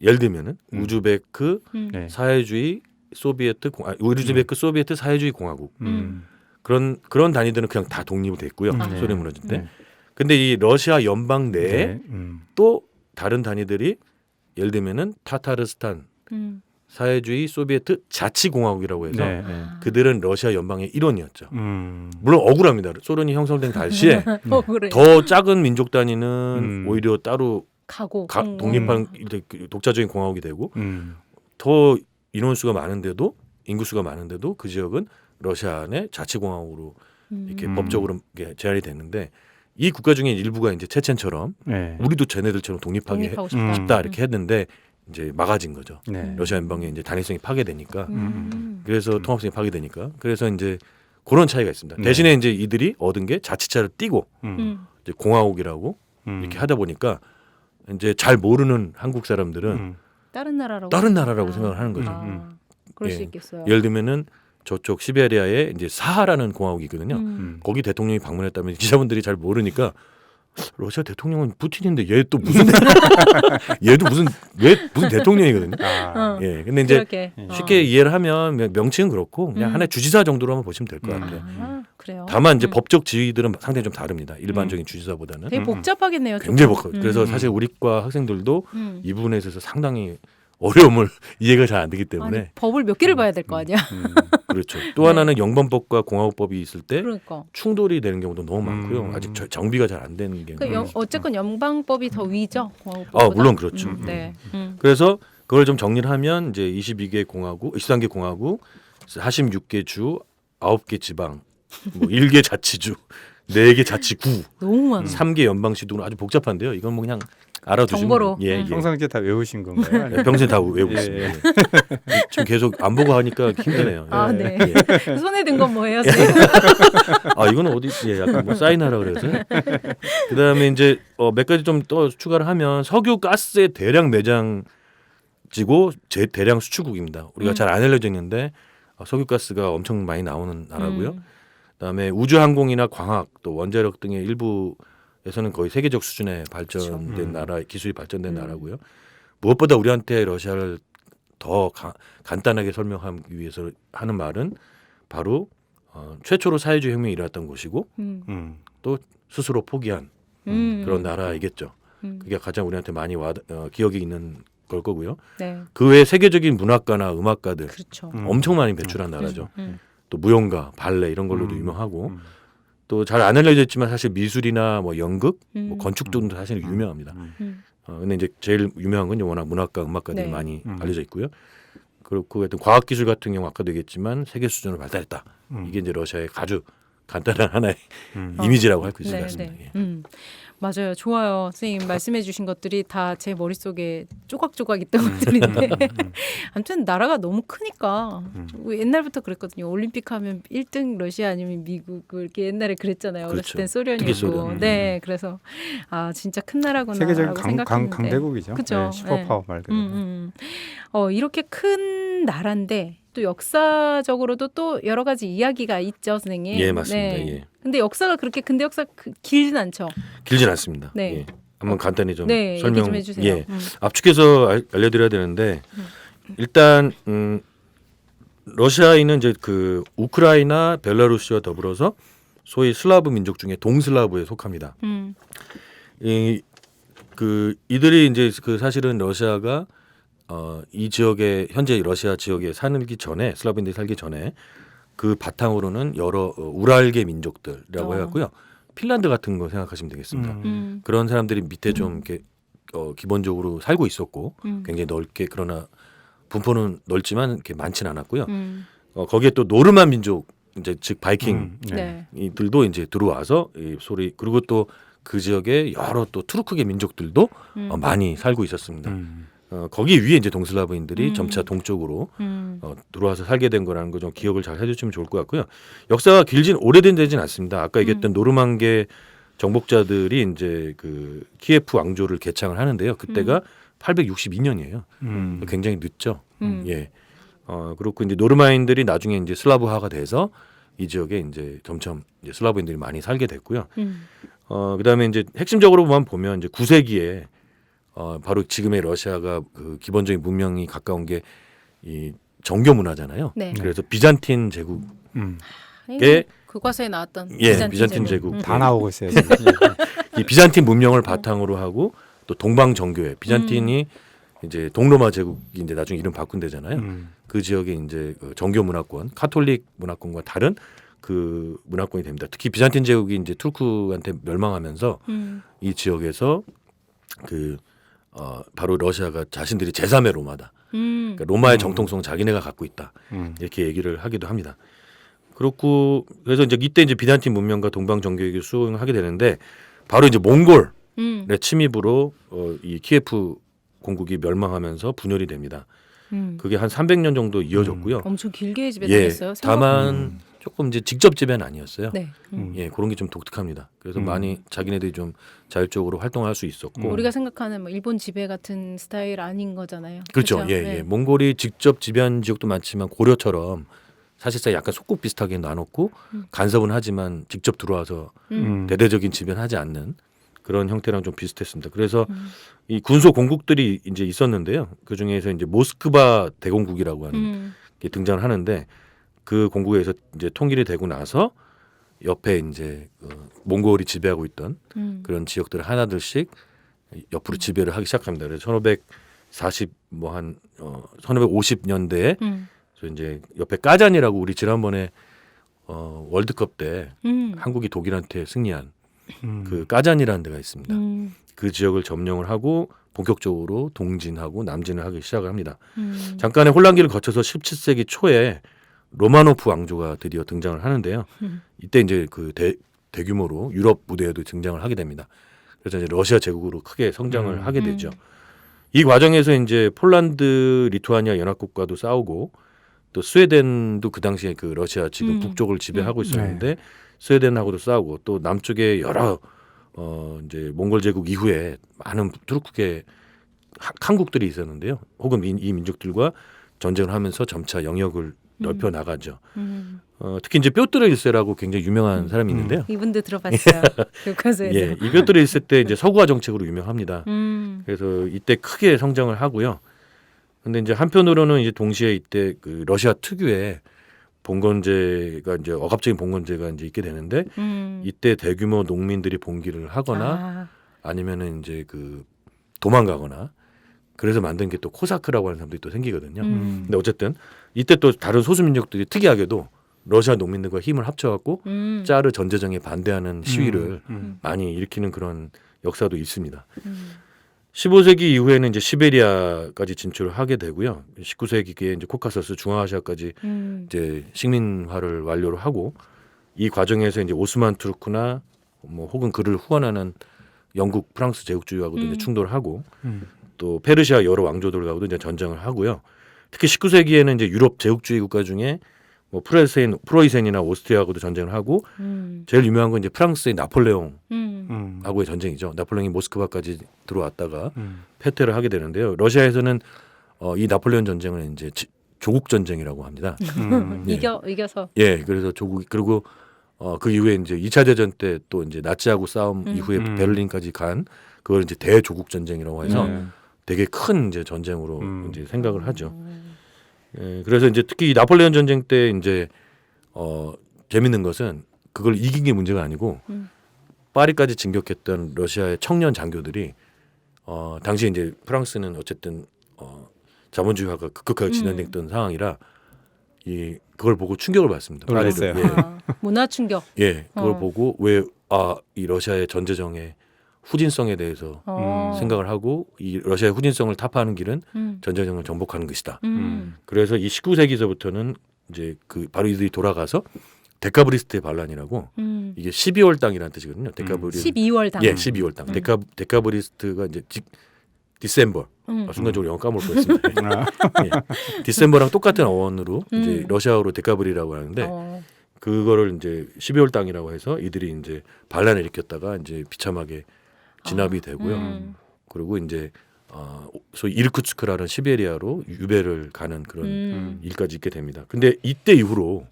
C: 예를 들면은 우즈베크
B: 네.
C: 사회주의 소비에트 우즈베크 소비에트 사회주의 공화국 그런 단위들은 그냥 다 독립이 됐고요. 소련 무너질 때. 근데 이 러시아 연방 내에 또 다른 단위들이 예를 들면은 타타르스탄 사회주의 소비에트 자치공화국이라고 해서 그들은 러시아 연방의 일원이었죠. 물론 억울합니다. 소련이 형성된 당시에 더 작은 민족 단위는 오히려 따로
A: 가고
C: 독립한 독자적인 공화국이 되고 더 인원수가 많은데도 인구수가 많은데도 그 지역은 러시아 내 자치공화국으로 이렇게 법적으로 제한이 됐는데 이 국가 중에 일부가 이제 체첸처럼 우리도 쟤네들처럼 독립하게 싶다 이렇게 했는데 이제 막아진 거죠. 러시아 연방의 이제 단일성이 파괴되니까 그래서 통합성이 파괴되니까 그래서 이제 그런 차이가 있습니다. 대신에 이제 이들이 얻은 게 자치차를 띄고 이제 공화국이라고 이렇게 하다 보니까 이제 잘 모르는 한국 사람들은 다른 나라라고 생각을 하는 거죠.
A: 그럴 수 있겠어요.
C: 예를 들면은 저쪽 시베리아에 이제 사하라는 공화국이 있거든요. 거기 대통령이 방문했다면 기자분들이 잘 모르니까 러시아 대통령은 푸틴인데 얘 또 무슨 얘도 왜 무슨 대통령이거든요. 예. 근데 이제 쉽게 이해를 하면 명칭은 그렇고 그냥 하나의 주지사 정도로 한번 보시면 될 것 같아요.
A: 그래요.
C: 다만 이제 법적 지위들은 상당히 좀 다릅니다. 일반적인 주지사보다는.
A: 되게 복잡하겠네요.
C: 굉장히 복잡. 그래서 사실 우리과 학생들도 이 부분에 있어서 상당히 어려움을 이해가 잘 안 되기 때문에
A: 아니, 법을 몇 개를 봐야 될 거 아니야.
C: 그렇죠. 또 하나는 영번법과 공화국법이 있을 때
A: 그러니까.
C: 충돌이 되는 경우도 너무 많고요. 아직 정비가 잘 안 되는 경우.
A: 그러니까 어쨌건 연방법이 더 위죠. 공화국법보다.
C: 물론 그렇죠.
A: 네.
C: 그래서 그걸 좀 정리를 하면 이제 22개 공화국, 23개 공화국, 46개 주, 9개 지방, 뭐 1개 자치주, 4개 자치구,
A: 너무 많아.
C: 3개 연방시도는 아주 복잡한데요. 이건 뭐 그냥 알아두시면
A: 정보로.
C: 예.
B: 평생 이제 다 외우신 건가요?
C: 네, 평생 다 외우고 있습니다. 지금 계속 안 보고 하니까 힘드네요.
A: 아, 네. 손에 든 건 뭐예요?
C: 이거는 어디 약간 뭐 사인하라 그래서. 그다음에 이제 몇 가지 좀 더 추가를 하면 석유 가스의 대량 매장지고 대량 수출국입니다. 우리가 잘 안 알려져 있는데 석유 가스가 엄청 많이 나오는 나라고요. 그다음에 우주항공이나 광학 또 원자력 등의 일부에서는 거의 세계적 수준의 발전된 나라, 기술이 발전된 나라고요. 무엇보다 우리한테 러시아를 더 간단하게 설명하기 위해서 하는 말은 바로 최초로 사회주의 혁명이 일어났던 곳이고 또 스스로 포기한 그런 나라이겠죠. 그게 가장 우리한테 많이 기억이 있는 걸 거고요.
A: 네.
C: 그 외에 세계적인 문학가나 음악가들
A: 그렇죠.
C: 엄청 많이 배출한 나라죠. 또 무용가, 발레 이런 걸로도 유명하고 또 잘 안 알려져 있지만 사실 미술이나 뭐 연극, 뭐 건축 등도 사실 유명합니다. 근데 이제 제일 유명한 건 워낙 문학가, 음악가들이 많이 알려져 있고요. 그렇고 하여튼 과학기술 같은 경우 아까도 얘기했지만 세계 수준으로 발달했다. 이게 이제 러시아의 아주 간단한 하나의 이미지라고 할 수 있을 것 같습니다. 예.
A: 맞아요. 좋아요. 선생님 말씀해 주신 것들이 다 제 머릿속에 조각조각 있던 것들인데 아무튼 나라가 너무 크니까 옛날부터 그랬거든요. 올림픽 하면 1등 러시아 아니면 미국 이렇게 옛날에 그랬잖아요.
C: 그렇죠.
A: 어렸을 땐 소련이었고.
C: 소련.
A: 네. 그래서 진짜 큰 나라구나
B: 세계적인
A: 라고 생각했는데.
B: 강대국이죠.
A: 그죠.
B: 슈퍼파워 말 그대로.
A: 이렇게 큰 나라인데 또 역사적으로도 또 여러 가지 이야기가 있죠, 선생님.
C: 예, 맞습니다.
A: 네.
C: 예.
A: 근데 역사가 그렇게 근대 역사 길진 않죠.
C: 길진 않습니다.
A: 네.
C: 예. 한번 간단히 좀
A: 얘기
C: 설명
A: 좀 해주세요.
C: 압축해서 알려드려야 되는데 일단 러시아인은 이제 그 우크라이나, 벨라루시와 더불어서 소위 슬라브 민족 중에 동슬라브에 속합니다. 이들이 이제 그 사실은 러시아가 이 지역에 현재 러시아 지역에 살기 전에 슬라브인들이 살기 전에 그 바탕으로는 여러 우랄계 민족들이라고 해갖고요. 핀란드 같은 거 생각하시면 되겠습니다. 그런 사람들이 밑에 좀 이렇게 기본적으로 살고 있었고 굉장히 넓게 그러나 분포는 넓지만 이렇게 많지는 않았고요. 거기에 또 노르만 민족 이제 즉 바이킹 이들도 이제 들어와서 이 소리 그리고 또 그 지역에 여러 또 투르크계 민족들도 많이 살고 있었습니다. 거기 위에 이제 동슬라브인들이 점차 동쪽으로 들어와서 살게 된 거라는 거 좀 기억을 잘 해주시면 좋을 것 같고요. 역사가 오래된 되진 않습니다. 아까 얘기했던 노르망계 정복자들이 이제 그 키예프 왕조를 개창을 하는데요. 그때가 862년이에요. 굉장히 늦죠. 예. 그렇고 이제 노르마인들이 나중에 이제 슬라브화가 돼서 이 지역에 이제 점점 이제 슬라브인들이 많이 살게 됐고요. 그다음에 이제 핵심적으로만 보면 이제 9세기에 바로 지금의 러시아가 그 기본적인 문명이 가까운 게 이 정교 문화잖아요.
A: 네.
C: 그래서 비잔틴 제국
A: 예, 교과서에 나왔던
C: 비잔틴 제국
B: 다 나오고 있어요. 지금.
C: 이 비잔틴 문명을 바탕으로 하고 또 동방 정교회 비잔틴이 이제 동로마 제국이 이제 나중에 이름 바꾼 데잖아요. 그 지역에 이제 그 정교 문화권, 카톨릭 문화권과 다른 그 문화권이 됩니다. 특히 비잔틴 제국이 이제 투르크한테 멸망하면서 이 지역에서 그 바로 러시아가 자신들이 제3의 로마다. 그러니까 로마의 정통성 자기네가 갖고 있다. 이렇게 얘기를 하기도 합니다. 그렇고 그래서 이제 이때 이제 비잔틴 문명과 동방 정교회를 수용하게 되는데 바로 이제 몽골의 침입으로 이 키예프 공국이 멸망하면서 분열이 됩니다. 그게 한 300년 정도 이어졌고요.
A: 엄청 길게 지배당했어요.
C: 다만 조금 이제 직접 지배는 아니었어요.
A: 네.
C: 예, 그런 게 좀 독특합니다. 그래서 많이 자기네들이 좀 자율적으로 활동할 수 있었고.
A: 우리가 생각하는 뭐 일본 지배 같은 스타일 아닌 거잖아요.
C: 그렇죠.
A: 그렇죠?
C: 예,
A: 네.
C: 예. 몽골이 직접 지배한 지역도 많지만 고려처럼 사실상 약간 속국 비슷하게 나눴고 간섭은 하지만 직접 들어와서 대대적인 지배는 하지 않는 그런 형태랑 좀 비슷했습니다. 그래서 이 군소 공국들이 이제 있었는데요. 그 중에서 이제 모스크바 대공국이라고 하는 게 등장을 하는데 그 공국에서 이제 통일이 되고 나서 옆에 이제 몽골이 지배하고 있던 그런 지역들을 하나둘씩 옆으로 지배를 하기 시작합니다. 그래서 1550년대에 이제 옆에 까잔이라고 우리 지난번에 월드컵 때 한국이 독일한테 승리한 그 까잔이라는 데가 있습니다. 그 지역을 점령을 하고 본격적으로 동진하고 남진을 하기 시작을 합니다. 잠깐의 혼란기를 거쳐서 17세기 초에 로마노프 왕조가 드디어 등장을 하는데요. 이때 이제 그 대규모로 유럽 무대에도 등장을 하게 됩니다. 그래서 이제 러시아 제국으로 크게 성장을 하게 되죠. 이 과정에서 이제 폴란드, 리투아니아 연합국과도 싸우고 또 스웨덴도 그 당시에 그 러시아 지금 북쪽을 지배하고 있었는데 스웨덴하고도 싸우고 또 남쪽에 여러 이제 몽골 제국 이후에 많은 투르크계 한국들이 있었는데요. 혹은 이 민족들과 전쟁을 하면서 점차 영역을 넓혀 나가죠. 특히 이제 뾰트르 1세라고 굉장히 유명한 사람이 있는데요.
A: 이분도 들어봤어요. 교과서에서.
C: 예, 이 뾰트르 1세 때 이제 서구화 정책으로 유명합니다. 그래서 이때 크게 성장을 하고요. 근데 이제 한편으로는 이제 동시에 이때 그 러시아 특유의 봉건제가 이제 억압적인 봉건제가 이제 있게 되는데 이때 대규모 농민들이 봉기를 하거나 아니면은 이제 그 도망가거나 그래서 만든 게 또 코사크라고 하는 사람들이 또 생기거든요. 근데 어쨌든 이때 또 다른 소수민족들이 특이하게도 러시아 농민들과 힘을 합쳐갖고 짜르 전제정에 반대하는 시위를 많이 일으키는 그런 역사도 있습니다. 15세기 이후에는 이제 시베리아까지 진출을 하게 되고요. 19세기에 이제 코카서스, 중앙아시아까지 이제 식민화를 완료를 하고 이 과정에서 이제 오스만 투르크나 뭐 혹은 그를 후원하는 영국, 프랑스 제국주의하고도 이제 충돌을 하고 또 페르시아 여러 왕조들하고도 이제 전쟁을 하고요. 특히 19세기에는 이제 유럽 제국주의 국가 중에 뭐 프로이센이나 오스트리아하고도 전쟁을 하고 제일 유명한 건 이제 프랑스의 나폴레옹하고의 전쟁이죠. 나폴레옹이 모스크바까지 들어왔다가 패퇴를 하게 되는데요. 러시아에서는 이 나폴레옹 전쟁을 이제 조국 전쟁이라고 합니다.
A: 예. 이겨서.
C: 예, 그래서 조국 그리고 그 이후에 이제 2차 대전 때 또 이제 나치하고 싸움 이후에 베를린까지 간 그걸 이제 대조국 전쟁이라고 해서 되게 큰 이제 전쟁으로 이제 생각을 하죠. 예, 그래서 이제 특히 이 나폴레옹 전쟁 때 이제 재밌는 것은 그걸 이긴 게 문제가 아니고 파리까지 진격했던 러시아의 청년 장교들이 당시 이제 프랑스는 어쨌든 자본주의화가 급격하게 진행됐던 상황이라 그걸 보고 충격을 받습니다.
B: 놀랐어요.
C: 파리를. 예.
A: 문화 충격.
C: 예, 그걸 보고 왜 이 러시아의 전제정의 후진성에 대해서 생각을 하고 이 러시아의 후진성을 타파하는 길은 전제정을 정복하는 것이다. 그래서 이 19세기서부터는 이제 그 바로 이들이 돌아가서 데카브리스트의 반란이라고 이게 12월 당이라는 뜻이거든요. 데카브리
A: 12월 당.
C: 예, 12월 당. 데카브리스트가 이제 디셈버. 순간적으로 영어 까먹을 뻔했습니다. 예. 디셈버랑 똑같은 어원으로 이제 러시아어로 데카브리라고 하는데 그거를 이제 12월 당이라고 해서 이들이 이제 반란을 일으켰다가 이제 비참하게 진압이 되고요. 그리고 이제 소위 이르쿠츠크라는 시베리아로 유배를 가는 그런 일까지 있게 됩니다. 근데 이때 이후로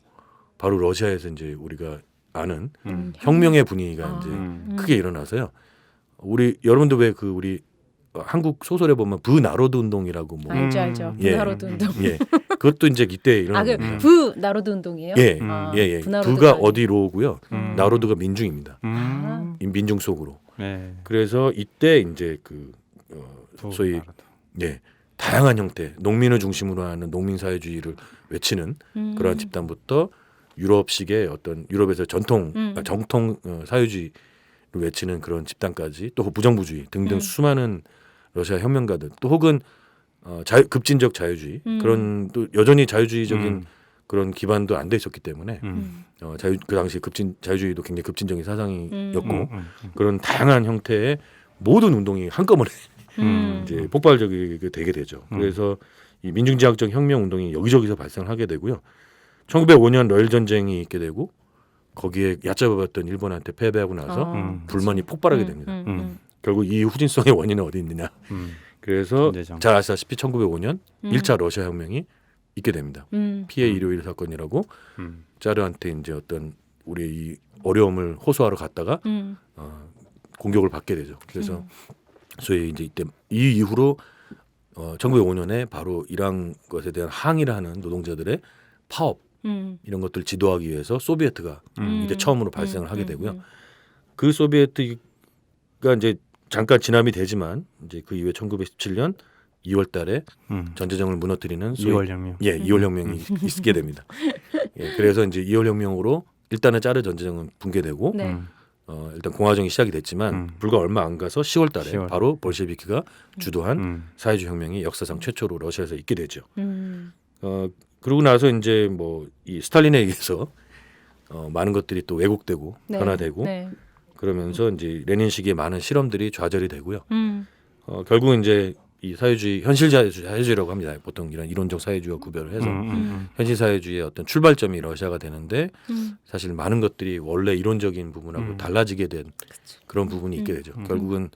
C: 바로 러시아에서 이제 우리가 않은 혁명의 분위기가 이제 크게 일어나서요. 우리 여러분들 왜 그 우리 한국 소설에 보면 부나로드 운동이라고 뭐
A: 알죠. 부나로드 운동.
C: 예. 그것도 이제 이때 일어난 겁니다.
A: 부나로드 운동이에요?
C: 예. 예. 부가
A: 아니에요?
C: 어디로고요. 나로드가 민중입니다. 민중 속으로.
B: 네.
C: 그래서 이때 이제 그 소위 다양한 형태 농민을 중심으로 하는 농민 사회주의를 외치는 그러한 집단부터 유럽식의 어떤 유럽에서 정통 사회주의를 외치는 그런 집단까지 또 부정부주의 등등 수많은 러시아 혁명가들 또 혹은 급진적 자유주의 그런 또 여전히 자유주의적인 그런 기반도 안 돼 있었기 때문에 그 당시 자유주의도 굉장히 급진적인 사상이었고 그런 다양한 형태의 모든 운동이 한꺼번에 이제 폭발적이게 되게 되죠. 그래서 이 민중지향적 혁명 운동이 여기저기서 발생을 하게 되고요. 1905년 러일 전쟁이 있게 되고 거기에 얕잡아봤던 일본한테 패배하고 나서 불만이 폭발하게 됩니다. 결국 이 후진성의 원인은 어디 있느냐. 그래서 잘 아시다시피 1905년 1차 러시아 혁명이 있게 됩니다. 피해 일요일 사건이라고 짜르한테 이제 어떤 우리 이 어려움을 호소하러 갔다가 공격을 받게 되죠. 그래서 소위 이제 이때 이 이후로 1905년에 바로 이러한 것에 대한 항의를 하는 노동자들의 파업 이런 것들을 지도하기 위해서 소비에트가 이때 처음으로 발생을 하게 되고요. 그 소비에트가 이제 잠깐 진압이 되지만 이제 그 이후에 1917년 2월달에 전제정을 무너뜨리는
B: 2월 혁명.
C: 2월 혁명이 있게 됩니다. 예, 그래서 이제 2월 혁명으로 일단은 짜르 전제정은 붕괴되고 일단 공화정이 시작이 됐지만 불과 얼마 안 가서 10월달에 바로 볼셰비키가 주도한 사회주의 혁명이 역사상 최초로 러시아에서 있게 되죠. 그러고 나서 이제 뭐 이 스탈린에 의해서 많은 것들이 또 왜곡되고 변화되고 그러면서 이제 레닌 시기에 많은 실험들이 좌절이 되고요. 결국은 이제 이 사회주의 현실 사회주의라고 합니다. 보통 이런 이론적 사회주의와 구별을 해서 현실 사회주의의 어떤 출발점이 러시아가 되는데 사실 많은 것들이 원래 이론적인 부분하고 달라지게 된 그런 부분이 있게 되죠. 결국은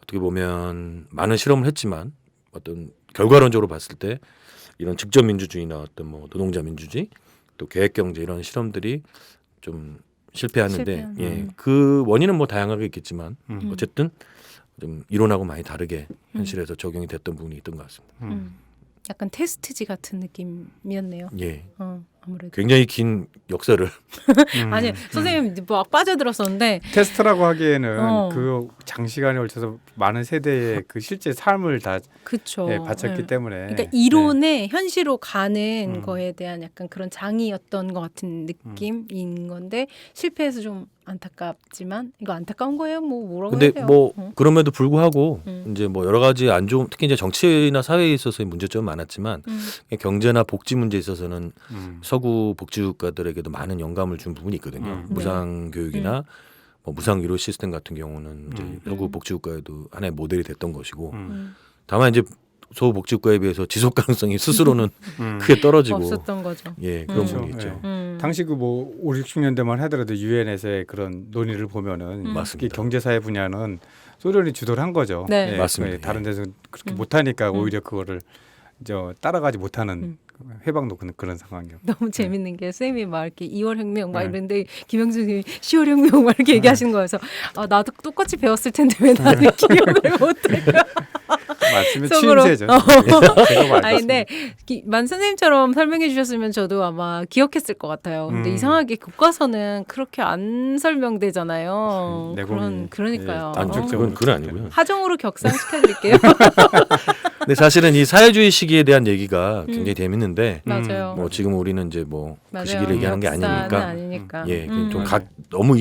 C: 어떻게 보면 많은 실험을 했지만 어떤 결과론적으로 봤을 때 이런 직접 민주주의나 어떤 뭐 노동자 민주주의 또 계획 경제 이런 실험들이 좀 실패하는데 그 원인은 뭐 다양하게 있겠지만 어쨌든 좀 이론하고 많이 다르게 현실에서 적용이 됐던 부분이 있던 것 같습니다.
A: 약간 테스트지 같은 느낌이었네요.
C: 예.
A: 아무래도
C: 굉장히 긴 역사를
A: 아니 선생님 막 빠져들었었는데
B: 테스트라고 하기에는 그 장시간에 걸쳐서 많은 세대의 그 실제 삶을 다
A: 그쵸.
B: 바쳤기 때문에
A: 그러니까 이론에 현실로 가는 거에 대한 약간 그런 장이었던 것 같은 느낌인 건데 실패해서 좀 안타깝지만 이거 안타까운 거예요? 뭐라고
C: 근데
A: 해야 돼요?
C: 뭐 그럼에도 불구하고 이제 뭐 여러 가지 안 좋은 특히 이제 정치나 사회에 있어서의 문제점은 많았지만 경제나 복지 문제에 있어서는 서구 복지국가들에게도 많은 영감을 준 부분이 있거든요. 무상 교육이나 뭐 무상 의료 시스템 같은 경우는 이제 서구 복지국가에도 하나의 모델이 됐던 것이고 다만 이제 서구 복지국가에 비해서 지속 가능성이 스스로는 크게 떨어지고
A: 없었던 거죠.
C: 예 그런
B: 그렇죠.
C: 부분이 있죠.
B: 당시 그 뭐 5, 60년대만 하더라도 유엔에서의 그런 논의를 보면은
C: 맞습니다.
B: 경제사회 분야는 소련이 주도를 한 거죠.
A: 네.
C: 맞습니다.
B: 다른 데서 그렇게 못하니까 오히려 그거를 따라가지 못하는 회방도 그런 상황이요.
A: 너무 재밌는 게 쌤이 막 이렇게 2월 혁명 막 이런데 김영준 선생님이 10월 혁명 막 이렇게 얘기하시는 거여서 나도 똑같이 배웠을 텐데 왜 나는 기억을 못할까?
B: 맞으면
A: 속으로.
B: 취임새죠. 제가
A: 아니 근데 만 선생님처럼 설명해 주셨으면 저도 아마 기억했을 것 같아요. 근데 이상하게 교과서는 그렇게 안 설명되잖아요. 그러니까요.
C: 그건 아니고요.
A: 하정우로 격상시켜드릴게요.
C: 근데 사실은 이 사회주의 시기에 대한 얘기가 굉장히 재밌는데
A: 맞아요.
C: 뭐 지금 우리는 이제 뭐 그
A: 맞아요.
C: 시기를 얘기하는 게
A: 역사는
C: 아니니까
A: 아니니까.
C: 예, 좀 너무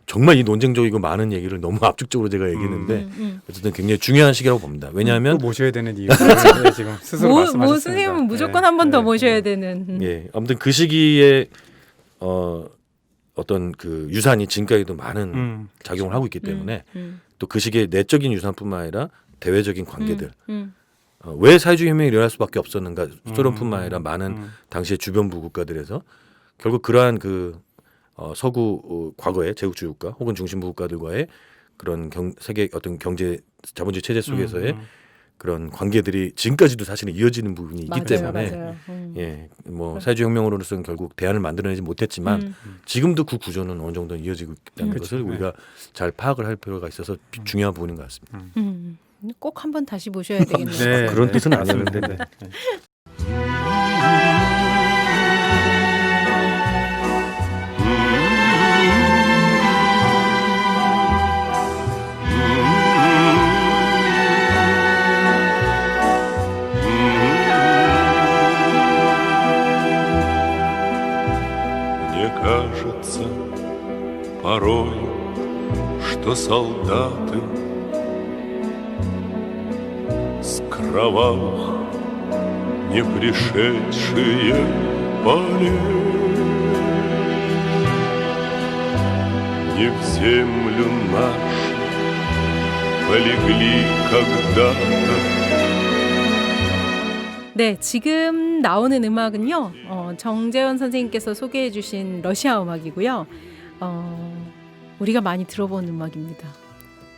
C: 정말 이 논쟁적이고 많은 얘기를 너무 압축적으로 제가 얘기했는데 어쨌든 굉장히 중요한 시기라고 봅니다. 왜냐하면
B: 또 모셔야 되는 이유가 지금 스스로 말씀하셨습니다.
A: 모 선생님은 무조건 한 번 더 모셔야 되는.
C: 예, 아무튼 그 시기에 어떤 그 유산이 지금까지도 많은 작용을 하고 있기 때문에 또 그 시기에 내적인 유산뿐만 아니라 대외적인 관계들 왜 사회주의 혁명이 일어날 수밖에 없었는가 소련뿐만 아니라 많은 당시의 주변부 국가들에서 결국 그러한 그 서구 과거의 제국주의 국가 혹은 중심부 국가들과의 그런 세계 어떤 경제 자본주의 체제 속에서의 그런 관계들이 지금까지도 사실은 이어지는 부분이 있기 때문에 예, 뭐 사회주의 혁명으로서는 결국 대안을 만들어내지 못했지만 지금도 그 구조는 어느 정도 이어지고 있다는 것을 우리가 잘 파악을 할 필요가 있어서 중요한 부분인 것 같습니다.
A: 꼭 한번 다시 모셔야 되겠네요.
B: 네,
C: 그런 뜻은
B: 네,
C: 아니었는데.
B: 네.
D: Мне кажется порой, что солдаты с кровавых не пришедшие полей не в землю нашу полегли когда-то.
A: 네, 지금 나오는 음악은요. 정재원 선생님께서 소개해 주신 러시아 음악이고요. 우리가 많이 들어본 음악입니다.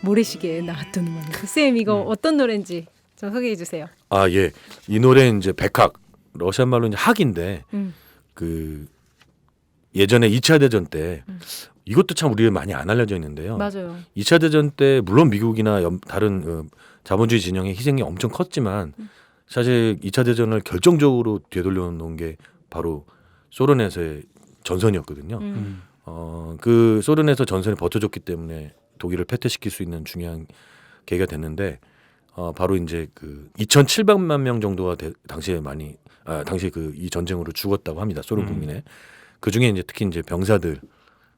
A: 모래시계에 나왔던 음악입니다. 쌤 이거 어떤 노래인지 좀 소개해 주세요.
C: 아, 예. 이 노래 이제 백학, 러시아 말로 이제 학인데 그 예전에 2차 대전 때 이것도 참 우리가 많이 안 알려져 있는데요.
A: 맞아요.
C: 2차 대전 때 물론 미국이나 다른 자본주의 진영의 희생이 엄청 컸지만 사실 2차 대전을 결정적으로 되돌려 놓은 게 바로 소련에서의 전선이었거든요. 그 소련에서 전선이 버텨줬기 때문에 독일을 패퇴시킬 수 있는 중요한 계기가 됐는데 바로 이제 그 2,700만 명 정도가 당시에 당시에 그 이 전쟁으로 죽었다고 합니다. 소련 국민에. 그 중에 이제 특히 이제 병사들이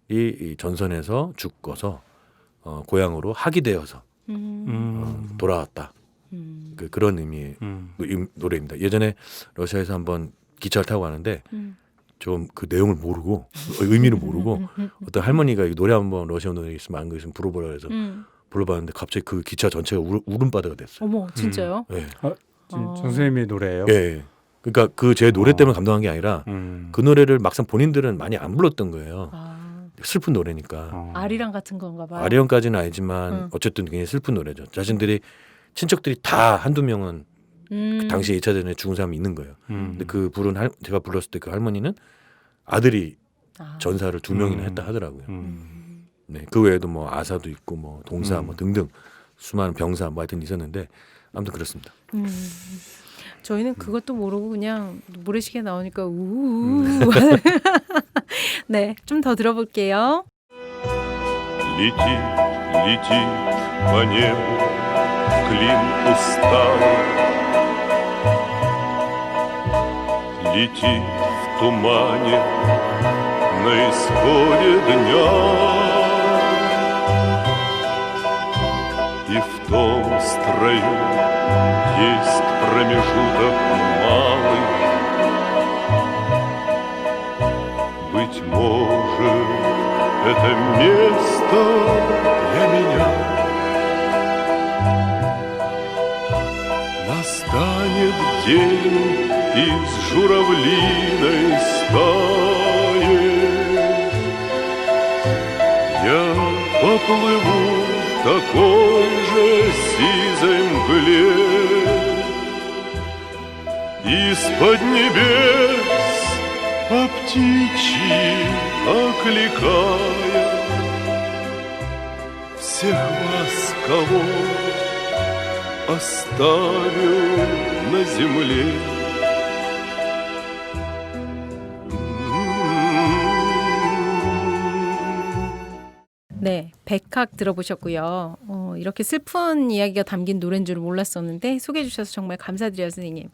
C: 이 전선에서 죽어서 고향으로 학이 되어서 돌아왔다. 그런 의미의 노래입니다. 예전에 러시아에서 한번 기차를 타고 가는데 좀 그 내용을 모르고 의미를 모르고 어떤 할머니가 이 노래 한번 러시아 노래 있으면 안 있으면 불러보라 해서 불러봤는데 갑자기 그 기차 전체가 울음바다가 됐어요.
A: 어머, 진짜요?
C: 네.
B: 선생님의 노래예요?
C: 예. 그러니까 그 제 노래 때문에 감동한 게 아니라 그 노래를 막상 본인들은 많이 안 불렀던 거예요. 슬픈 노래니까.
A: 아리랑 같은 건가 봐요.
C: 아리랑까지는 아니지만 어쨌든 굉장히 슬픈 노래죠. 자신들이 친척들이 다 한두 명은 그 당시에 2차 대전에 죽은 사람이 있는 거예요. 근데 그 제가 불렀을 때 그 할머니는 아들이 전사를 2명이나 했다 하더라고요. 네, 그 외에도 뭐 아사도 있고 뭐 동사 뭐 등등 수많은 병사 뭐 하여튼 있었는데 아무튼 그렇습니다.
A: 저희는 그것도 모르고 그냥 모래시계 나오니까 우우. 네, 좀 더 들어볼게요.
D: Лети, лети по небу, клин усталый. Лети в тумане на исходе дня. И в том строю есть промежуток малый. Быть может, это место для меня. Настанет день из журавлиной стаи. Я поплыву в такой же сизой мгле. Из-под небес по птичьи окликая всех вас, кого оставил на земле.
A: 네, 백학 들어보셨고요. 이렇게 슬픈 이야기가 담긴 노래인 줄 몰랐었는데 소개해 주셔서 정말 감사드려요, 선생님.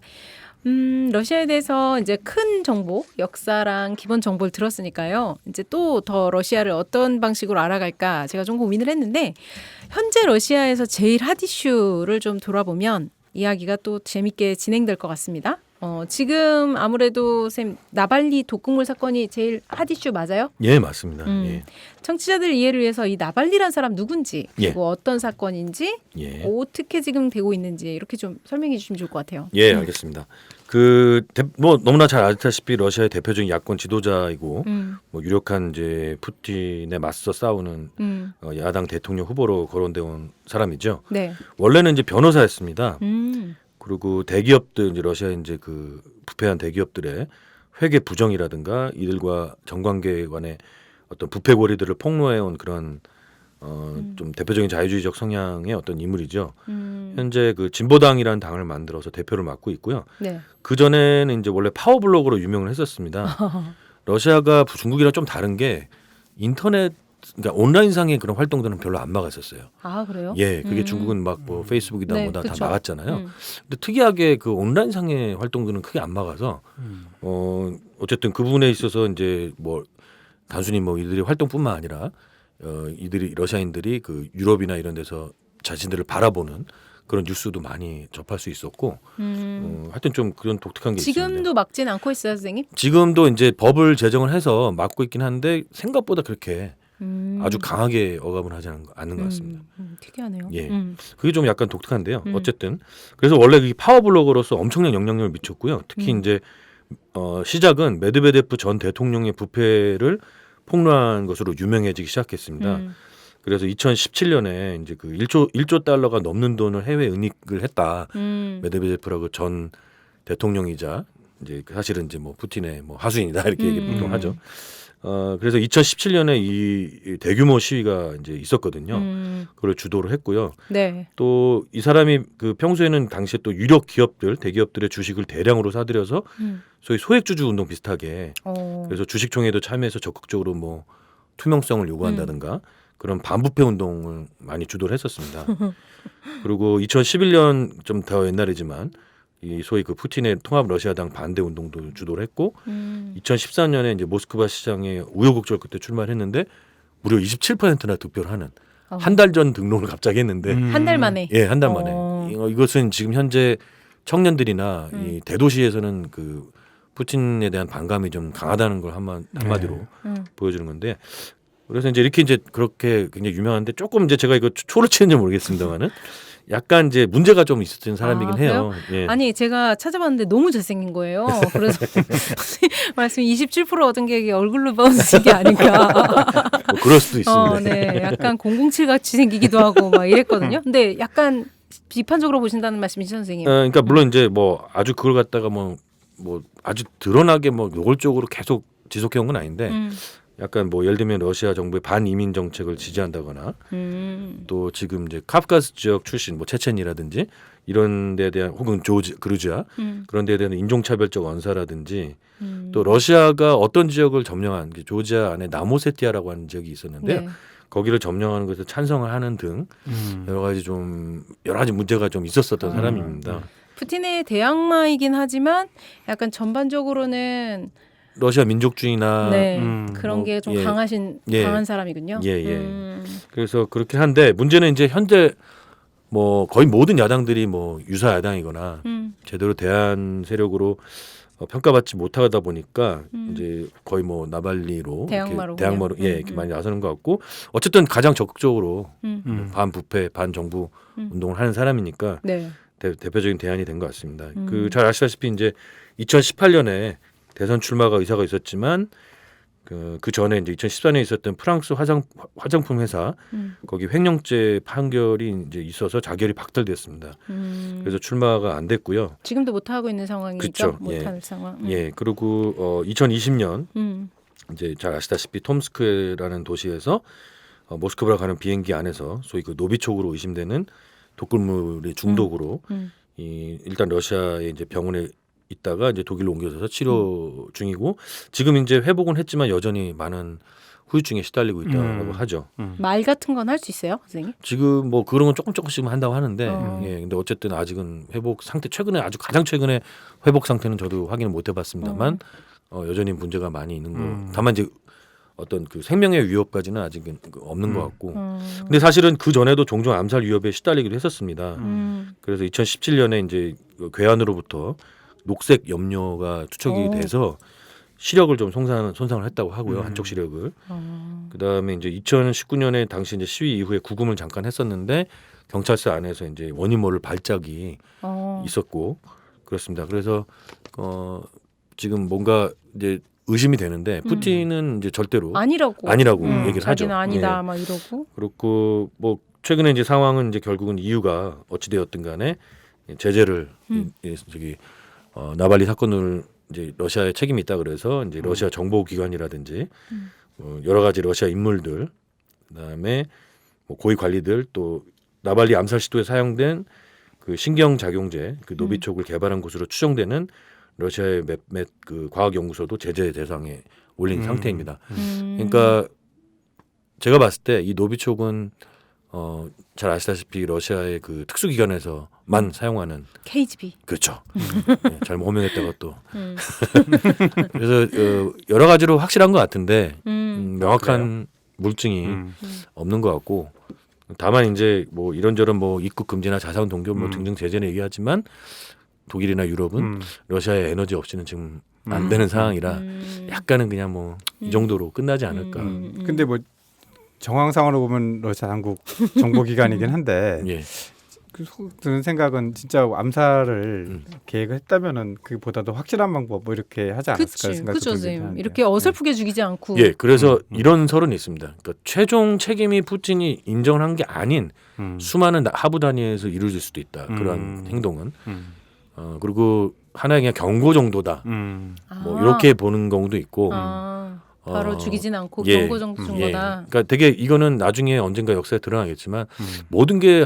A: 러시아에 대해서 이제 큰 정보, 역사랑 기본 정보를 들었으니까요. 이제 또 더 러시아를 어떤 방식으로 알아갈까 제가 좀 고민을 했는데 현재 러시아에서 제일 핫 이슈를 좀 돌아보면 이야기가 또 재밌게 진행될 것 같습니다. 지금 아무래도 쌤 나발리 독극물 사건이 제일 핫 이슈 맞아요?
C: 예, 맞습니다. 예.
A: 청취자들 이해를 위해서 이 나발리란 사람 누군지
C: 예.
A: 그리고 어떤 사건인지
C: 예.
A: 어떻게 지금 되고 있는지 이렇게 좀 설명해 주시면 좋을 것 같아요.
C: 예, 알겠습니다. 뭐 너무나 잘 아시다시피 러시아의 대표적인 야권 지도자이고 뭐 유력한 이제 푸틴에 맞서 싸우는 야당 대통령 후보로 거론되어 온 사람이죠.
A: 네.
C: 원래는 이제 변호사였습니다. 그리고 대기업들 이제 러시아 이제 그 부패한 대기업들의 회계 부정이라든가 이들과 정관계 간의 어떤 부패 고리들을 폭로해온 그런 좀 대표적인 자유주의적 성향의 어떤 인물이죠. 현재 그 진보당이라는 당을 만들어서 대표를 맡고 있고요.
A: 네.
C: 그 전에는 이제 원래 파워블로거로 유명을 했었습니다. 러시아가 중국이랑 좀 다른 게 인터넷 그러니까 온라인상의 그런 활동들은 별로 안 막았었어요.
A: 아 그래요?
C: 예, 그게 중국은 막 뭐 페이스북이다
A: 네,
C: 뭐다 다
A: 그쵸.
C: 막았잖아요. 근데 특이하게 그 온라인상의 활동들은 크게 안 막아서 어쨌든 그 부분에 있어서 이제 뭐 단순히 뭐 이들의 활동뿐만 아니라 이들이 러시아인들이 그 유럽이나 이런 데서 자신들을 바라보는 그런 뉴스도 많이 접할 수 있었고 하여튼 좀 그런 독특한 게 있습니다.
A: 지금도 막지는 않고 있어요, 선생님?
C: 지금도 이제 법을 제정을 해서 막고 있긴 한데 생각보다 그렇게 아주 강하게 억압은 하지 않는 것 같습니다.
A: 특이하네요.
C: 예, 그게 좀 약간 독특한데요. 어쨌든 그래서 원래 이 파워블로거로서 엄청난 영향력을 미쳤고요. 특히 이제 시작은 메드베데프 전 대통령의 부패를 폭로한 것으로 유명해지기 시작했습니다. 그래서 2017년에 이제 그 1조 달러가 넘는 돈을 해외 은닉을 했다. 메드베데프라고 전 대통령이자 이제 사실은 이제 뭐 푸틴의 뭐 하수인이다 이렇게 얘기 보통 하죠. 그래서 2017년에 이 대규모 시위가 이제 있었거든요. 그걸 주도를 했고요.
A: 네.
C: 또 이 사람이 그 평소에는 당시에 또 유력 기업들, 대기업들의 주식을 대량으로 사들여서 소위 소액주주 운동 비슷하게 그래서 주식총회도 참여해서 적극적으로 뭐 투명성을 요구한다든가 그런 반부패 운동을 많이 주도를 했었습니다. 그리고 2011년 좀 더 옛날이지만 이 소위 그 푸틴의 통합 러시아당 반대 운동도 주도를 했고 2014년에 이제 모스크바 시장에 우여곡절 그때 출마를 했는데 무려 27%나 득표를 하는 한 달 전 등록을 갑자기 했는데
A: 한 달 만에.
C: 예, 한 달 만에. 이것은 지금 현재 청년들이나 이 대도시에서는 그 푸틴에 대한 반감이 좀 강하다는 걸 한마디로 보여주는 건데 그래서 이제 이렇게 이제 그렇게 굉장히 유명한데 조금 이제 제가 이거 초를 치는지 모르겠습니다만은 약간 이제 문제가 좀 있었던 사람이긴 해요. 예.
A: 아니 제가 찾아봤는데 너무 잘생긴 거예요. 그래서 말씀 27% 얻은 게 이게 얼굴로 봐서 게 아닌가.
C: 뭐 그럴 수도 있습니다.
A: 네, 약간 007 같이 생기기도 하고 막 이랬거든요. 근데 약간 비판적으로 보신다는 말씀이죠, 선생님?
C: 그러니까 물론 이제 뭐 아주 그걸 갖다가 뭐 아주 드러나게 뭐 노골적으로 계속 지속해온 건 아닌데. 약간 뭐 예를 들면 러시아 정부의 반이민 정책을 지지한다거나 또 지금 이제 카프카스 지역 출신 뭐 체첸이라든지 이런 데에 대한 혹은 그루지아 그런 데에 대한 인종차별적 언사라든지 또 러시아가 어떤 지역을 점령한 조지아 안에 나모세티아라고 하는 지역이 있었는데요.
A: 네.
C: 거기를 점령하는 것에 찬성을 하는 등 여러 가지 문제가 좀 있었었던 사람입니다.
A: 푸틴의 대항마이긴 하지만 약간 전반적으로는
C: 러시아 민족주의나
A: 네, 그런
C: 뭐,
A: 게 좀
C: 예.
A: 강한 사람이군요.
C: 예. 그래서 그렇긴 한데 문제는 이제 현재 뭐 거의 모든 야당들이 뭐 유사 야당이거나 제대로 대한 세력으로 평가받지 못하다 보니까 이제 거의 뭐 나발리로 대항마로 이렇게 많이 나서는 것 같고 어쨌든 가장 적극적으로 반부패 반정부 운동을 하는 사람이니까
A: 네.
C: 대표적인 대안이 된 것 같습니다. 그 잘 아시다시피 이제 2018년에 대선 출마가 의사가 있었지만 그 전에 이제 2014년에 있었던 프랑스 화장품 회사 거기 횡령죄 판결이 이제 있어서 자결이 박탈됐습니다. 그래서 출마가 안 됐고요.
A: 지금도 못 하고 있는 상황이죠.
C: 그쵸.
A: 못할 상황.
C: 예, 그리고 2020년 이제 잘 아시다시피 톰스크라는 도시에서 모스크바로 가는 비행기 안에서 소위 그 노비촉으로 의심되는 독극물의 중독으로 일단 러시아의 이제 병원에 있다가 이제 독일로 옮겨져서 치료 중이고 지금 이제 회복은 했지만 여전히 많은 후유증에 시달리고 있다고 하죠.
A: 말 같은 건 할 수 있어요, 선생님?
C: 지금 뭐 그런 건 조금씩 한다고 하는데 예, 근데 어쨌든 아직은 회복 상태 가장 최근에 회복 상태는 저도 확인을 못 해봤습니다만 여전히 문제가 많이 있는 거. 다만 이제 어떤 그 생명의 위협까지는 아직은 없는 것 같고. 근데 사실은 그 전에도 종종 암살 위협에 시달리기도 했었습니다. 그래서 2017년에 이제 괴한으로부터 녹색 염료가 투척이 돼서 시력을 좀 손상을 했다고 하고요. 한쪽 시력을. 그다음에 이제 2019년에 당시 이제 시위 이후에 구금을 잠깐 했었는데 경찰서 안에서 이제 원인 모를 발작이 있었고 그렇습니다. 그래서 지금 뭔가 이제 의심이 되는데 푸틴은 이제 절대로 아니라고 얘기를 하죠.
A: 자기는 아니다 막 이러고.
C: 그렇고 뭐 최근에 이제 상황은 이제 결국은 이유가 어찌 되었든 간에 제재를 저기 나발리 사건을 이제 러시아에 책임이 있다 그래서 이제 러시아 정보기관이라든지 여러 가지 러시아 인물들 그다음에 뭐 고위 관리들 또 나발리 암살 시도에 사용된 그 신경작용제 그 노비촉을 개발한 것으로 추정되는 러시아의 몇몇 그 과학연구소도 제재 대상에 올린 상태입니다. 그러니까 제가 봤을 때 이 노비촉은 잘 아시다시피 러시아의 그 특수기관에서만 사용하는
A: KGB.
C: 그렇죠. 네, 잘못 호명했다가 또 그래서 여러 가지로 확실한 것 같은데 명확한 물증이 없는 것 같고 다만 이제 뭐 이런저런 뭐 입국 금지나 자산 동결 뭐 등등 제재는 얘기하지만 독일이나 유럽은 러시아의 에너지 없이는 지금 안 되는 상황이라 약간은 그냥 뭐 이 정도로 끝나지 않을까.
B: 근데 뭐 정황상으로 보면 러시아 당국 정보기관이긴 한데
C: 예.
B: 그 드는 생각은 진짜 암살을 계획을 했다면은 그보다도 확실한 방법 뭐 이렇게 하지 않았을까 생각도
A: 그렇죠,
B: 들긴
A: 선생님.
B: 하는데.
A: 이렇게 어설프게 죽이지 않고.
C: 예, 그래서 이런 설은 있습니다. 그러니까 최종 책임이 푸틴이 인정한 게 아닌 수많은 하부 단위에서 이루어질 수도 있다. 그런 행동은. 그리고 하나의 그냥 경고 정도다. 뭐 이렇게 보는 경우도 있고.
A: 바로 죽이진 않고
C: 예,
A: 경고 정도 준 거다.
C: 그러니까 되게 이거는 나중에 언젠가 역사에 드러나겠지만 모든 게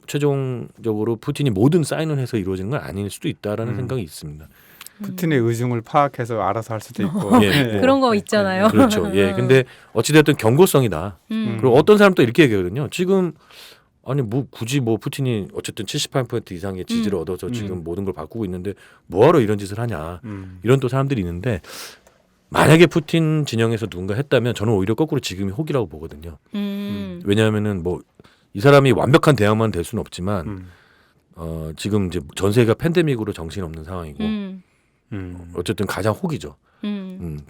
C: 최종적으로 푸틴이 모든 사인을 해서 이루어지는 건 아닐 수도 있다라는 생각이 있습니다.
B: 푸틴의 의중을 파악해서 알아서 할 수도 있고
C: 예.
A: 그런 거 있잖아요.
C: 그렇죠. 예. 근데 어찌됐든 경고성이다. 그리고 어떤 사람 또 이렇게 얘기하거든요. 지금 아니 뭐 굳이 뭐 푸틴이 어쨌든 78% 이상의 지지를 얻어서 지금 모든 걸 바꾸고 있는데 뭐하러 이런 짓을 하냐. 이런 또 사람들이 있는데 만약에 푸틴 진영에서 누군가 했다면 저는 오히려 거꾸로 지금이 혹이라고 보거든요. 왜냐하면은 뭐 이 사람이 완벽한 대항만 될 수는 없지만 지금 이제 전 세계가 팬데믹으로 정신없는 상황이고 어쨌든 가장 혹이죠.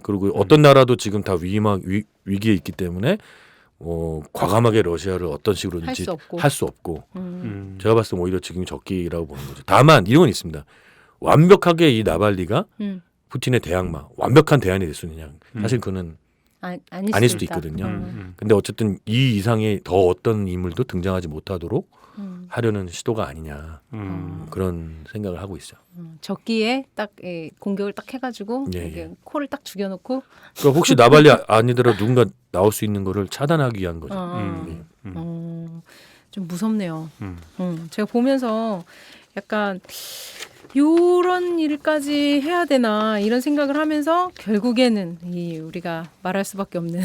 C: 그리고 어떤 나라도 지금 다 위기에 있기 때문에 과감하게 러시아를 어떤 식으로든지 할 수 없고 제가 봤을 때 오히려 지금이 적기라고 보는 거죠. 다만 이런 건 있습니다. 완벽하게 이 나발리가 푸틴의 대항마 완벽한 대안이 될 수 있느냐 사실 그는 아닐 수도 있거든요. 근데 어쨌든 이 이상의 더 어떤 인물도 등장하지 못하도록 하려는 시도가 아니냐 그런 생각을 하고 있어요.
A: 적기에 딱 공격을 딱 해가지고
C: 예.
A: 코를 딱 죽여놓고
C: 그러니까 혹시 나발리 아니더라도 누군가 나올 수 있는 거를 차단하기 위한 거죠.
A: 좀 무섭네요. 제가 보면서 약간 요런 일까지 해야 되나 이런 생각을 하면서 결국에는 우리가 말할 수밖에 없는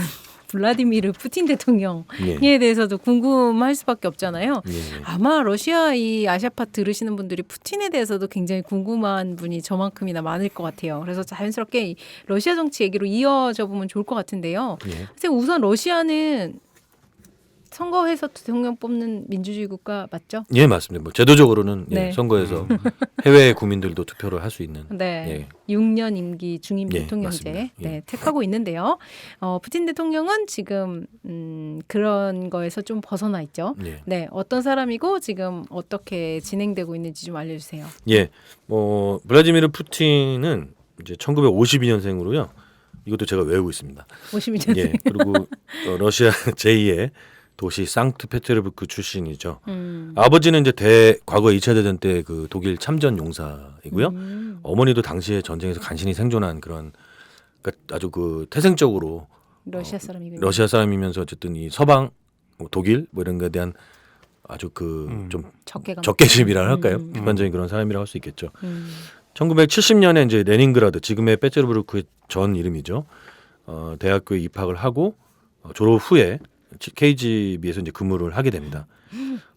A: 블라디미르 푸틴 대통령에 대해서도 궁금할 수밖에 없잖아요. 아마 러시아 이 아시아파 들으시는 분들이 푸틴에 대해서도 굉장히 궁금한 분이 저만큼이나 많을 것 같아요. 그래서 자연스럽게 이 러시아 정치 얘기로 이어져 보면 좋을 것 같은데요. 우선 러시아는 선거에서 대통령 뽑는 민주주의 국가 맞죠?
C: 예, 맞습니다. 뭐 제도적으로는
A: 네.
C: 선거에서 해외 국민들도 투표를 할 수 있는.
A: 네, 6년 임기 중임 대통령제 택하고 있는데요. 푸틴 대통령은 지금 그런 거에서 좀 벗어나 있죠. 네, 어떤 사람이고 지금 어떻게 진행되고 있는지 좀 알려주세요.
C: 예, 블라디미르 푸틴은 이제 1952년생으로요. 이것도 제가 외우고 있습니다.
A: 52년.
C: 예, 그리고 러시아 제2의 도시 상트페테르부르크 출신이죠. 아버지는 이제 과거 2차 대전 때 그 독일 참전 용사이고요. 어머니도 당시에 전쟁에서 간신히 생존한 그런 그러니까 아주 그 태생적으로 러시아 사람이면서 어쨌든 이 서방 독일 뭐 이런 거에 대한 아주 그 좀 적개심이라 할까요? 일반적인 그런 사람이라고 할 수 있겠죠. 1970년에 이제 레닌그라드 지금의 페테르부르크의 전 이름이죠. 대학교에 입학을 하고 졸업 후에 KGB에서 이제 근무를 하게 됩니다.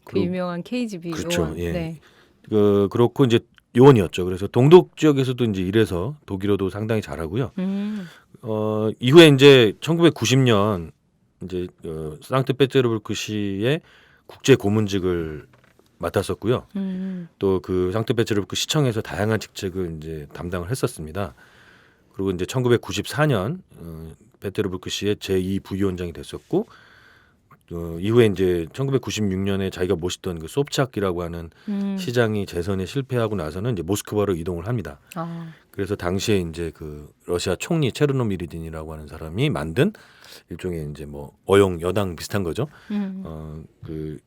A: 그 유명한 KGB
C: 그렇죠.
A: 요원.
C: 예.
A: 네.
C: 그렇고 이제 요원이었죠. 그래서 동독 지역에서도 이제 일해서 독일어도 상당히 잘하고요. 이후에 이제 1990년 이제 상트페테르부르크시의 국제 고문직을 맡았었고요. 또 그 상트페테르부르크 시청에서 다양한 직책을 이제 담당을 했었습니다. 그리고 이제 1994년 페테르부르크시의 제2 부위원장이 됐었고 이후에 이제 1996년에 자기가 모시던 그 sobchak이라고 하는 시장이 재선에 실패하고 나서는 이제 모스크바로 이동을 합니다. 그래서 당시에 이제 그 러시아 총리 체르노미르딘이라고 하는 사람이 만든 일종의 이제 뭐 어용 여당 비슷한 거죠. 그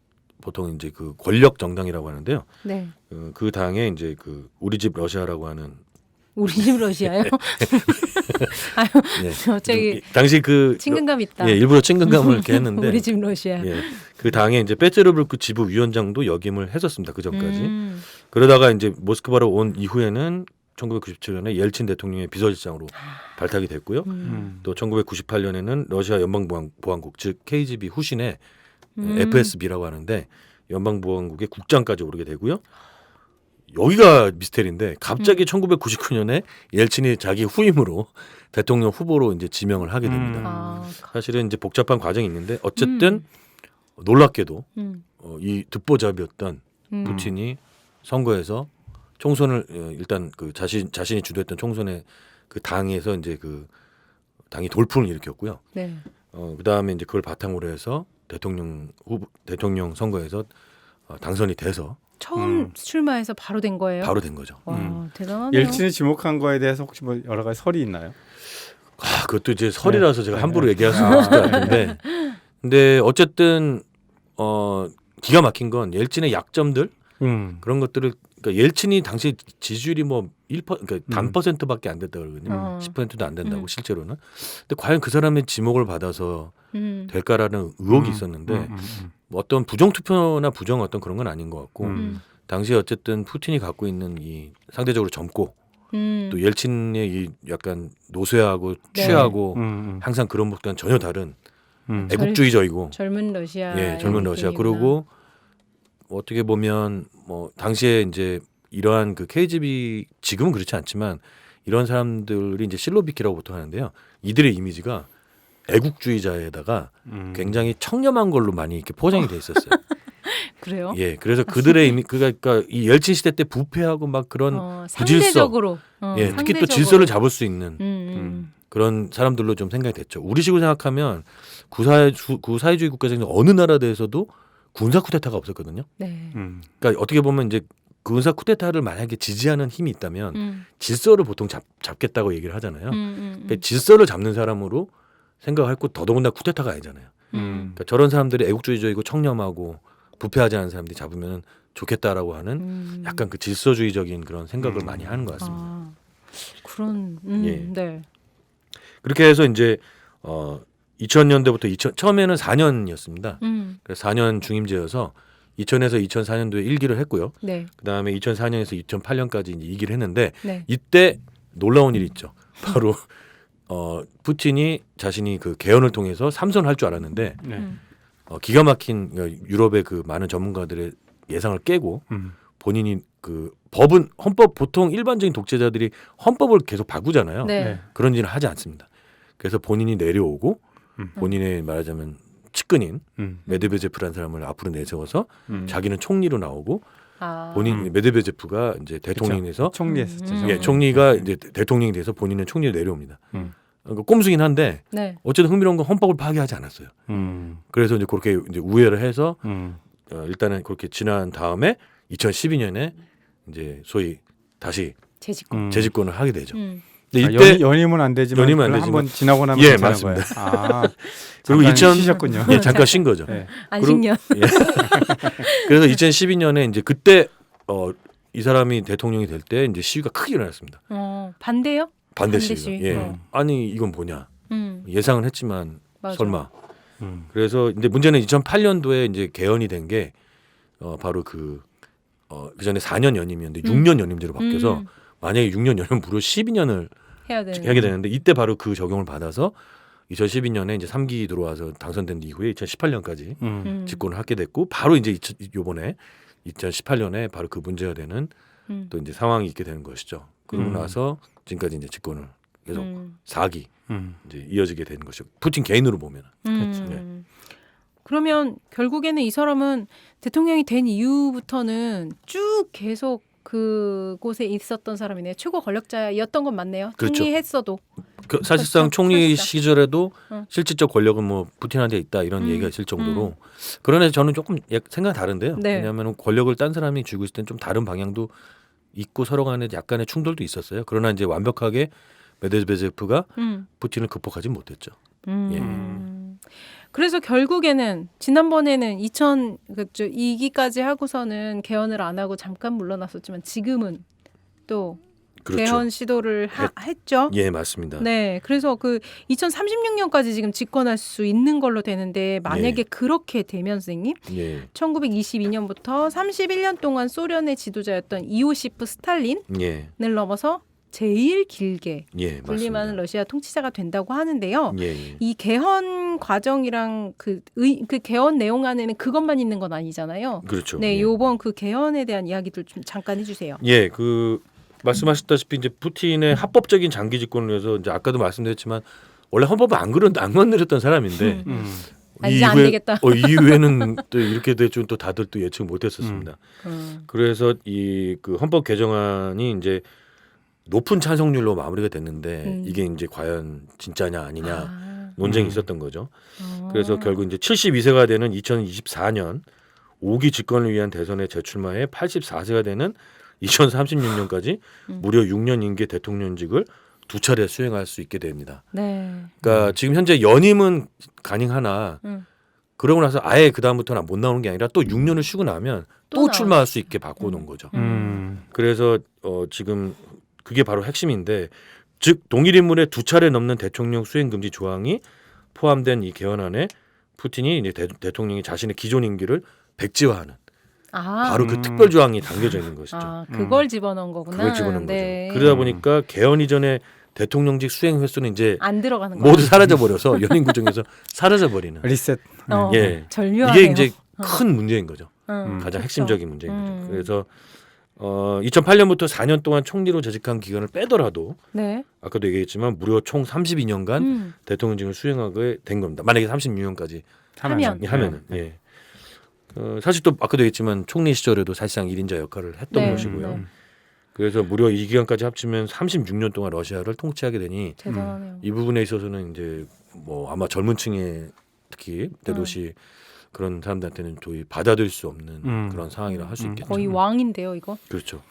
C: 보통 이제 그 권력 정당이라고 하는데요.
A: 네.
C: 그 당에 이제 그 우리 집 러시아라고 하는
A: 우리 집 러시아요? 아유,
C: 예.
A: 갑자기
C: 당시 그
A: 친근감 있다.
C: 예, 일부러 친근감을 이렇게 했는데
A: 우리 집 러시아.
C: 예, 그 당에 이제 빼츠르부르크 지부 위원장도 역임을 했었습니다. 그 전까지. 그러다가 이제 모스크바로 온 이후에는 1997년에 옐친 대통령의 비서실장으로 발탁이 됐고요. 또 1998년에는 러시아 연방보안국 즉 KGB 후신의 FSB라고 하는데 연방보안국의 국장까지 오르게 되고요. 여기가 미스테리인데 갑자기 1999년에 옐친이 자기 후임으로 대통령 후보로 이제 지명을 하게 됩니다.
A: 아,
C: 사실은 이제 복잡한 과정이 있는데 어쨌든 놀랍게도 이 듣보잡이었던 푸틴이 선거에서 총선을 일단 그 자신이 주도했던 총선에 그 당에서 이제 그 당이 돌풍을 일으켰고요.
A: 네.
C: 그다음에 이제 그걸 바탕으로 해서 대통령 선거에서 당선이 돼서
A: 처음 출마해서 바로 된 거예요?
C: 바로 된 거죠.
A: 와, 대단하네요.
B: 옐친이 지목한 거에 대해서 혹시 뭐 여러 가지 설이 있나요?
C: 그것도 이제 설이라서 제가 함부로
B: 네.
C: 얘기할 수 없을 것 같은데, 근데 어쨌든 기가 막힌 건 옐친의 약점들 그런 것들을 그러니까 옐친이 당시 지지율이 뭐 1%, 그러니까 단 %밖에 안 됐다 그러거든요. 10%도 안 된다고 실제로는. 근데 과연 그 사람의 지목을 받아서 될까라는 의혹이 있었는데 뭐 어떤 부정 투표나 부정 어떤 그런 건 아닌 것 같고 당시에 어쨌든 푸틴이 갖고 있는 이 상대적으로 젊고 또 옐친의 이 약간 노쇠하고
A: 네.
C: 취하고 항상 그런 것과는 전혀 다른 애국주의적이고
A: 젊은 러시아.
C: 예, 젊은 러시아. 그리고 어떻게 보면 뭐 당시에 이제 이러한 그 KGB 지금은 그렇지 않지만 이런 사람들이 이제 실로비키라고 보통 하는데요. 이들의 이미지가 애국주의자에다가 굉장히 청렴한 걸로 많이 이렇게 포장이 돼 있었어요.
A: 그래요?
C: 예, 그래서 그들의 이미 그러니까 이 옐친 시대 때 부패하고 막 그런 부질서,
A: 상대적으로.
C: 예, 특히 또 질서를 잡을 수 있는 그런 사람들로 좀 생각이 됐죠. 우리식으로 생각하면 구사회주의 국가 중에 어느 나라 대해서도 군사 쿠데타가 없었거든요.
A: 네.
C: 그러니까 어떻게 보면 이제 군사 쿠데타를 만약에 지지하는 힘이 있다면 질서를 보통 잡겠다고 얘기를 하잖아요. 그러니까 질서를 잡는 사람으로 생각했고 더더군다나 쿠데타가 아니잖아요. 그러니까 저런 사람들이 애국주의적이고 청렴하고 부패하지 않은 사람들이 잡으면 좋겠다라고 하는 약간 그 질서주의적인 그런 생각을 많이 하는 것 같습니다.
A: 아, 그런
C: 예.
A: 네.
C: 그렇게 해서 이제 2000년대부터 처음에는 4년이었습니다. 그래서 4년 중임제여서 2000에서 2004년도에 1기를 했고요.
A: 네.
C: 그다음에 2004년에서 2008년까지 이제 2기를 했는데
A: 네.
C: 이때 놀라운 일이 있죠. 바로 푸틴이 자신이 그 개헌을 통해서 삼선할 줄 알았는데
B: 네.
C: 기가 막힌 유럽의 그 많은 전문가들의 예상을 깨고 본인이 그 헌법 보통 일반적인 독재자들이 헌법을 계속 바꾸잖아요.
A: 네.
C: 그런 일은 하지 않습니다. 그래서 본인이 내려오고 본인의 말하자면 측근인 메드베제프라는 사람을 앞으로 내세워서 자기는 총리로 나오고 본인 메드베제프가 이제 대통령이 돼서
B: 총리했었죠.
C: 예, 총리가 이제 대통령이 돼서 본인은 총리로 내려옵니다. 그러니까 꼼수긴 한데
A: 네.
C: 어쨌든 흥미로운 건 헌법을 파괴하지 않았어요. 그래서 이제 그렇게 이제 우회를 해서 일단은 그렇게 지난 다음에 2012년에 이제 소위 다시
A: 재집권.
C: 재집권을 하게 되죠.
B: 근데
C: 이때
B: 연임은 안 되지만
C: 연임은 안 되지만
B: 한번 지나고 나면
C: 예,
B: 괜찮은
C: 맞습니다.
B: 거예요. 아,
C: 그리고
B: 잠깐 쉬셨군요.
C: 예, 잠깐 쉰 거죠.
B: 네.
A: 안식년.
C: 그래서 2012년에 이제 그때 이 사람이 대통령이 될 때 이제 시위가 크게 일어났습니다.
A: 반대요?
C: 반대
A: 반대
C: 시위가.
A: 시위.
C: 예. 아니 이건 뭐냐. 예상은 했지만
A: 맞아.
C: 설마. 그래서 이제 문제는 2008년도에 이제 개헌이 된 게 바로 그 전에 4년 연임이었는데 6년 연임제로 바뀌어서 만약에 6년 연임 무려 12년을
A: 해야 되는.
C: 하게 되는데 이때 바로 그 적용을 받아서 2012년에 이제 3기 들어와서 당선된 이후에 2018년까지 집권을 하게 됐고 바로 이제 요번에 2018년에 바로 그 문제가 되는 또 이제 상황이 있게 되는 것이죠. 그러고 나서 지금까지 이제 집권을 계속 4기 이제 이어지게 되는 것이죠. 푸틴 개인으로 보면.
B: 그렇죠.
C: 네.
A: 그러면 결국에는 이 사람은 대통령이 된 이후부터는 쭉 계속 그곳에 있었던 사람이네요. 최고 권력자였던 건 맞네요.
C: 그렇죠.
A: 총리했어도.
C: 사실상
A: 그렇죠.
C: 총리
A: 사실상.
C: 시절에도
A: 응.
C: 실질적 권력은 뭐 푸틴한테 있다 이런 얘기가 있을 정도로 그러나 저는 조금 생각이 다른데요.
A: 네.
C: 왜냐하면 권력을 딴 사람이 쥐고 있을 땐 좀 다른 방향도 있고 서로 간에 약간의 충돌도 있었어요. 그러나 이제 완벽하게 메드베제프가 푸틴을 극복하지 못했죠. 예.
A: 그래서 결국에는 지난번에는 2002기까지 하고서는 개헌을 안 하고 잠깐 물러났었지만 지금은 또
C: 그렇죠.
A: 개헌 시도를 했죠.
C: 예, 맞습니다.
A: 네, 그래서 그 2036년까지 지금 집권할 수 있는 걸로 되는데 만약에 그렇게 되면 선생님,
C: 예.
A: 1922년부터 31년 동안 소련의 지도자였던 이오시프 스탈린을
C: 예.
A: 넘어서 제일 길게
C: 예,
A: 군림하는
C: 맞습니다.
A: 러시아 통치자가 된다고 하는데요.
C: 예, 예.
A: 이 개헌 과정이랑 그 개헌 내용 안에는 그것만 있는 건 아니잖아요.
C: 그렇죠.
A: 네,
C: 예.
A: 요번 그 개헌에 대한 이야기들 좀 잠깐 해주세요.
C: 예, 그 말씀하셨다시피 이제 푸틴의 합법적인 장기 집권을 위해서 이제 아까도 말씀드렸지만 원래 헌법을 안 건드렸던 사람인데
A: 아, 이제 안 되겠다.
C: 이후에는 또 이렇게 될 줄 또 다들 또 예측 못했었습니다.
A: 음.
C: 그래서 이 그 헌법 개정안이 이제 높은 찬성률로 마무리가 됐는데 이게 이제 과연 진짜냐 아니냐 논쟁이 있었던 거죠. 그래서 결국 이제 72세가 되는 2024년 5기 집권을 위한 대선에 재출마해 84세가 되는 2036년까지 무려 6년 임기 대통령직을 2차례 수행할 수 있게 됩니다.
A: 네.
C: 그러니까 지금 현재 연임은 가능하나 그러고 나서 아예 그 다음부터는 못 나오는 게 아니라 또 6년을 쉬고 나면 또 출마할 수 있게 바꿔놓은 거죠. 그래서 지금 그게 바로 핵심인데, 즉 동일 인물의 2차례 넘는 대통령 수행 금지 조항이 포함된 이 개헌안에 푸틴이 이제 대통령이 자신의 기존 임기를 백지화하는 바로 그 특별 조항이 담겨져 있는 것이죠.
A: 아, 그걸 집어넣은 거구나.
C: 그걸 집어넣은
A: 네.
C: 거죠. 그러다 보니까 개헌 이전에 대통령직 수행 횟수는 이제
A: 안 들어가는 거야.
C: 모두 사라져 버려서 연임 구정에서 사라져 버리는.
B: 리셋.
C: 예,
A: 절묘하네요.
C: 이게 이제 큰 문제인 거죠. 가장
A: 그쵸.
C: 핵심적인 문제인 거죠. 그래서 2008년부터 4년 동안 총리로 재직한 기간을 빼더라도
A: 네.
C: 아까도 얘기했지만 무려 총 32년간 대통령직을 수행하게 된 겁니다. 만약에 36년까지
A: 하면.
C: 하면은 예. 사실 또 아까도 얘기했지만 총리 시절에도 사실상 1인자 역할을 했던
A: 네,
C: 것이고요.
A: 네.
C: 그래서 무려 이 기간까지 합치면 36년 동안 러시아를 통치하게 되니
A: 대단하네요.
C: 이 부분에 있어서는 이제 뭐 아마 젊은 층에 특히 대도시 그런 사람들한테는 도저히 받아들일 수 없는 그런 상황이라 할 수 있겠죠.
A: 거의 왕인데요, 이거.
C: 그렇죠.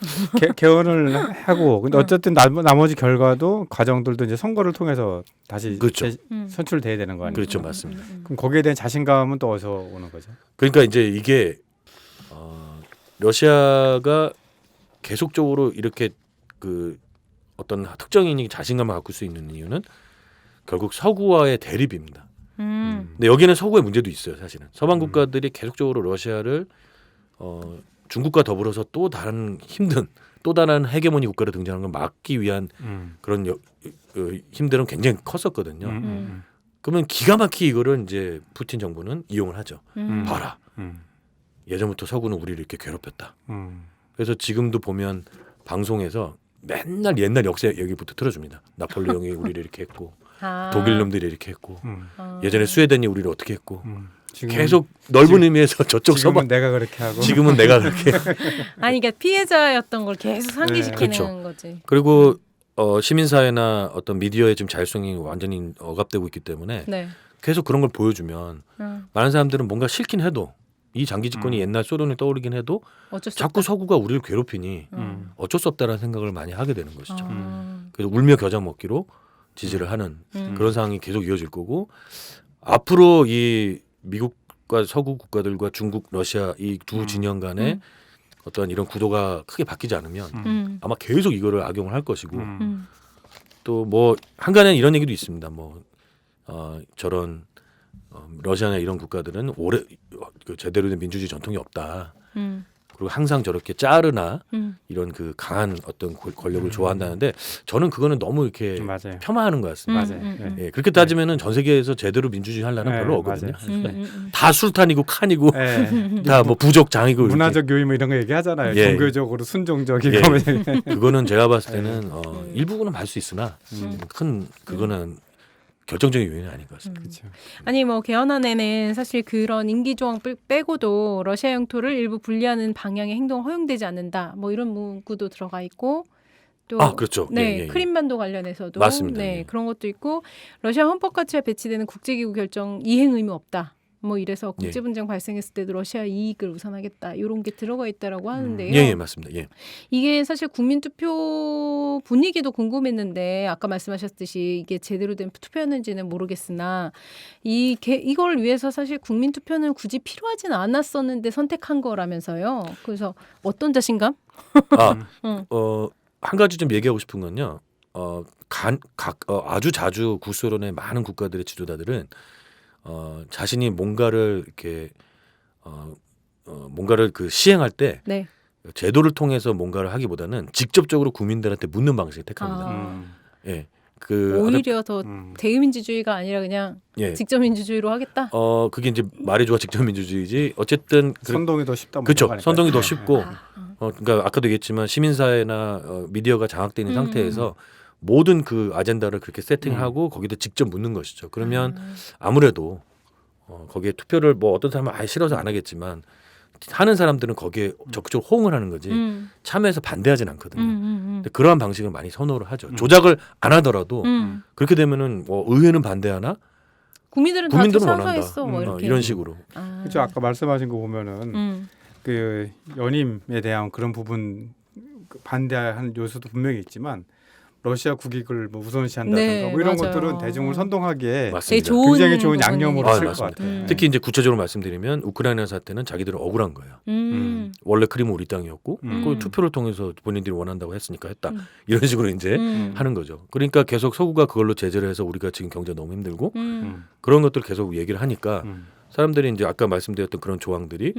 B: 개헌을 하고 근데 어쨌든 나머지 결과도 과정들도 이제 선거를 통해서 다시
C: 그렇죠.
B: 선출돼야 되는 거 아니에요?
C: 그렇죠, 맞습니다.
B: 그럼 거기에 대한 자신감은 또 어디서 오는 거죠?
C: 그러니까 이제 이게 러시아가 계속적으로 이렇게 그 어떤 특정인이 자신감을 갖고 수 있는 이유는 결국 서구와의 대립입니다. 근데 여기는 서구의 문제도 있어요, 사실은. 서방 국가들이 계속적으로 러시아를 중국과 더불어서 또 다른 힘든 또 다른 헤게모니 국가로 등장하는 걸 막기 위한 그런 힘들은 굉장히 컸었거든요. 그러면 기가 막히게 이거를 이제 푸틴 정부는 이용을 하죠. 봐라. 예전부터 서구는 우리를 이렇게 괴롭혔다. 그래서 지금도 보면 방송에서 맨날 옛날 역사 얘기부터 틀어줍니다. 나폴레옹이 우리를 이렇게 했고 독일 놈들이 이렇게 했고 예전에 스웨덴이 우리를 어떻게 했고 계속 넓은 의미에서 저쪽
B: 지금은
C: 서방
B: 내가 그렇게 하고
C: 지금은 내가 그렇게
A: 아니, 그러니까 피해자였던 걸 계속 상기시키는
C: 그렇죠.
A: 거지.
C: 그리고 시민사회나 어떤 미디어의 지금 자율성이 완전히 억압되고 있기 때문에
A: 네.
C: 계속 그런 걸 보여주면 많은 사람들은 뭔가 싫긴 해도 이 장기 집권이 옛날 소련이 떠오르긴 해도
A: 어쩔 수
C: 자꾸
A: 없다.
C: 서구가 우리를 괴롭히니 어쩔 수 없다라는 생각을 많이 하게 되는 것이죠.
A: 아.
C: 그래서 울며 겨자 먹기로 지지를 하는 그런 상황이 계속 이어질 거고 앞으로 이 미국과 서구 국가들과 중국, 러시아 이 두 진영 간에 어떤 이런 구도가 크게 바뀌지 않으면 아마 계속 이거를 악용을 할 것이고 또 뭐 한간에 이런 얘기도 있습니다. 뭐 저런 러시아나 이런 국가들은 오래 제대로 된 민주주의 전통이 없다. 그리고 항상 저렇게 짜르나 이런 그 강한 어떤 권력을 좋아한다는데 저는 그거는 너무 이렇게
B: 맞아요.
C: 폄하하는 것 같습니다.
B: 맞아요.
C: 예, 그렇게 따지면은 전 세계에서 제대로 민주주의 하려는
B: 네,
C: 별로 없거든요.
B: 맞아요.
C: 다 술탄이고 칸이고
B: 네.
C: 다 뭐 부족장이고 이렇게.
B: 문화적 요인 뭐 이런 거 얘기하잖아요.
C: 예.
B: 종교적으로 순종적이고
C: 예. 그거는 제가 봤을 때는 일부분은 알 수 있으나 큰 그거는 결정적인 요인은 아닌 것 같습니다.
B: 그렇죠.
A: 아니 뭐 개헌안에는 사실 그런 임기 조항 빼고도 러시아 영토를 일부 분리하는 방향의 행동 허용되지 않는다. 뭐 이런 문구도 들어가 있고 또
C: 그렇죠.
A: 네,
C: 예.
A: 크림반도 관련해서도
C: 맞습니다.
A: 네,
C: 예.
A: 그런 것도 있고 러시아 헌법 가치에 배치되는 국제기구 결정 이행 의무 없다. 뭐 이래서 국제 분쟁 발생했을 때도 러시아 이익을 우선하겠다 이런 게 들어가 있다라고 하는데요.
C: 예, 맞습니다. 예.
A: 이게 사실 국민 투표 분위기도 궁금했는데 아까 말씀하셨듯이 이게 제대로 된 투표였는지는 모르겠으나 이걸 위해서 사실 국민 투표는 굳이 필요하진 않았었는데 선택한 거라면서요. 그래서 어떤 자신감?
C: 한 가지 좀 얘기하고 싶은 건요. 아주 자주 구소련의 많은 국가들의 지도자들은 자신이 뭔가를 이렇게 뭔가를 시행할 때
A: 네.
C: 제도를 통해서 뭔가를 하기보다는 직접적으로 국민들한테 묻는 방식을 택합니다. 예.
A: 오히려 더 대의민주주의가 아니라 그냥 직접 민주주의로 하겠다.
C: 그게 이제 말이 좋아 직접 민주주의지. 어쨌든
B: 선동이 더 쉽다.
C: 그렇죠. 선동이 더 쉽고. 그러니까 아까도 얘기했지만 시민사회나 미디어가 장악되어 있는 상태에서 모든 그 아젠다를 그렇게 세팅하고 거기다 직접 묻는 것이죠. 그러면 아무래도 거기에 투표를 뭐 어떤 사람은 아예 싫어서 안 하겠지만 하는 사람들은 거기에 적극적으로 호응을 하는 거지 참여해서 반대하진 않거든요. 근데 그러한 방식을 많이 선호를 하죠. 조작을 안 하더라도 그렇게 되면은 의회는 반대하나
A: 국민들은
C: 원한다.
A: 뭐 이렇게.
C: 이런 식으로.
B: 그렇죠. 아까 말씀하신 거 보면은 그 연임에 대한 그런 부분 반대하는 요소도 분명히 있지만 러시아 국익을 뭐 우선시한다든가 뭐 이런 것들은 대중을 선동하기에 굉장히 좋은 양념으로 쓸 것 같아요.
C: 특히 이제 구체적으로 말씀드리면 우크라이나 사태는 자기들은 억울한 거예요. 원래 크림은 우리 땅이었고 그 투표를 통해서 본인들이 원한다고 했으니까 했다. 이런 식으로 이제 하는 거죠. 그러니까 계속 서구가 그걸로 제재를 해서 우리가 지금 경제 너무 힘들고 그런 것들을 계속 얘기를 하니까 사람들이 이제 아까 말씀드렸던 그런 조항들이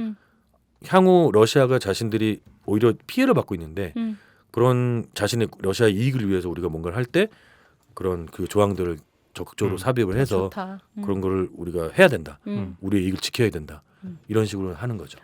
C: 향후 러시아가 자신들이 오히려 피해를 받고 있는데 그런 자신의 러시아 이익을 위해서 우리가 뭔가를 할 때 그런 그 조항들을 적극적으로 삽입을 해서 그런 거를 우리가 해야 된다. 우리의 이익을 지켜야 된다. 이런 식으로 하는 거죠.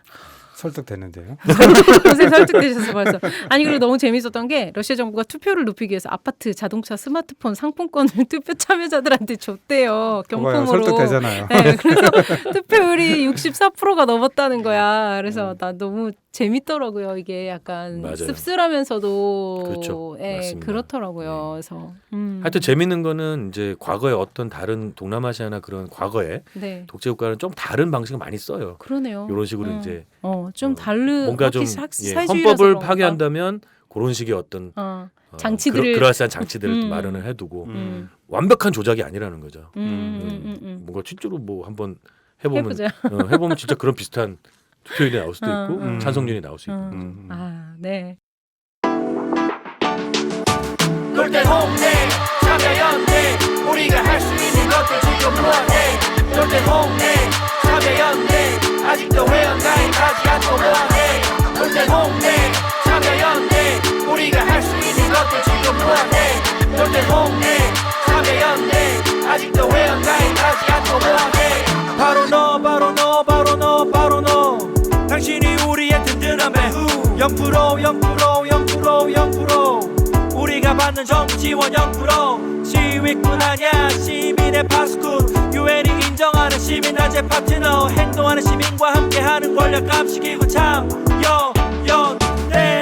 B: 설득되는데요.
A: 선생님 설득되셔서 벌써. 아니 그리고 너무 재밌었던 게 러시아 정부가 투표를 높이기 위해서 아파트, 자동차, 스마트폰 상품권을 투표 참여자들한테 줬대요. 경품으로.
B: 설득되잖아요.
A: 네, 그래서 투표율이 64%가 넘었다는 거야. 그래서 나 너무 재밌더라고요. 이게 약간
C: 맞아요.
A: 씁쓸하면서도
C: 그렇죠.
A: 그렇더라고요. 그래서
C: 하여튼 재밌는 거는 이제 과거에 어떤 다른 동남아시아나 그런 과거에 독재 국가는 좀 다른 방식을 많이 써요.
A: 그러네요.
C: 이런 식으로 이제
A: 좀 다른
C: 뭔가 좀 헌법을 파괴한다면 그런 식의 어떤
A: 장치들을
C: 그럴싸한 장치들을 마련을 해두고 완벽한 조작이 아니라는 거죠. 뭔가 실제로 뭐 한번 해보면 해보면 진짜 그런 비슷한 투표율이 나올 수도 있고 찬성률이 나올 수 있고.
A: 네.
E: 놀대홍대 참여연대 우리가 할 수 있는 것들 지금 뭐하네 놀대홍대 참여연대 아직도 회원가입하지 않고 뭐하네 놀대홍대 참여연대 우리가 할 수 있는 것들 지금 뭐하네 놀대홍대 참여연대 아직도 회원가입하지 않고 뭐하네 바로 너 바로 너 바로 너 바로 너 당신이 우리의 든든한 배후 0% 우리가 받는 정부 지원 0% 시위꾼 아냐 시민의 파수꾼 유엔이 인정하는 시민단체 파트너 행동하는 시민과 함께하는 권력 감시기구 참여연대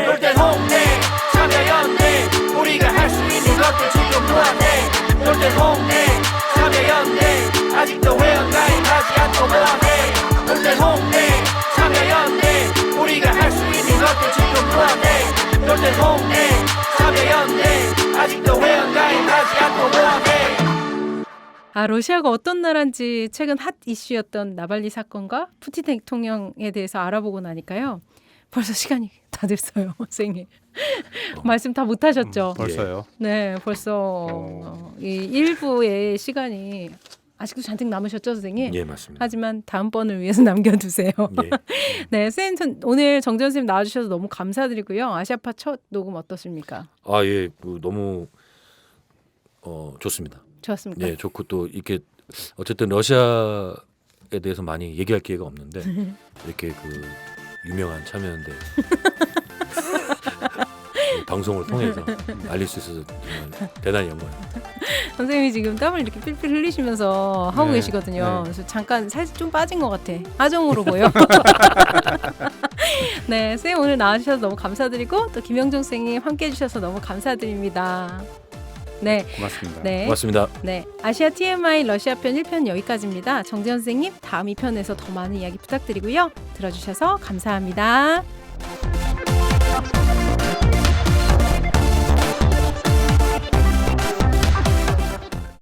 E: 놀대홍대 참여연대 우리가 할 수 있는 것들 지금 뭐하네 놀대홍대 참여연대 아직도 회원가입하지 않고 뭐하네 놀대홍대 참여연대 우리가 할 수 있는 것들 지금 뭐하네 놀대홍대 참여연대 아직도 회원가입하지 않고 뭐하네
A: 러시아가 어떤 나라인지 최근 핫 이슈였던 나발리 사건과 푸틴 대통령에 대해서 알아보고 나니까요. 벌써 시간이 다 됐어요. 선생님. 말씀 다 못하셨죠?
B: 벌써요?
A: 네. 벌써 이 1부의 시간이 아직도 잔뜩 남으셨죠, 선생님?
C: 예, 맞습니다.
A: 하지만 다음번을 위해서 남겨두세요.
C: 예.
A: 네, 선생님 오늘 정재현 선생님 나와주셔서 너무 감사드리고요. 아시아파 첫 녹음 어떻습니까?
C: 예, 너무 좋습니다.
A: 좋았습니까?
C: 예, 좋고 또 이렇게 어쨌든 러시아에 대해서 많이 얘기할 기회가 없는데 이렇게 그 유명한 참여연대 방송을 통해서 알릴 수 있어서 정말 대단히 영광입니다.
A: 선생님이 지금 땀을 이렇게 필필 흘리시면서 하고 계시거든요. 그래서 잠깐 살짝 좀 빠진 것 같아. 하정우로 보여. 네, 선생님 오늘 나와주셔서 너무 감사드리고 또 김영종 선생님 함께해 주셔서 너무 감사드립니다. 네.
B: 고맙습니다.
A: 네.
C: 고맙습니다.
A: 네. 아시아 TMI 러시아 편 1편 여기까지입니다. 정재현 선생님 다음 2편에서 더 많은 이야기 부탁드리고요. 들어주셔서 감사합니다.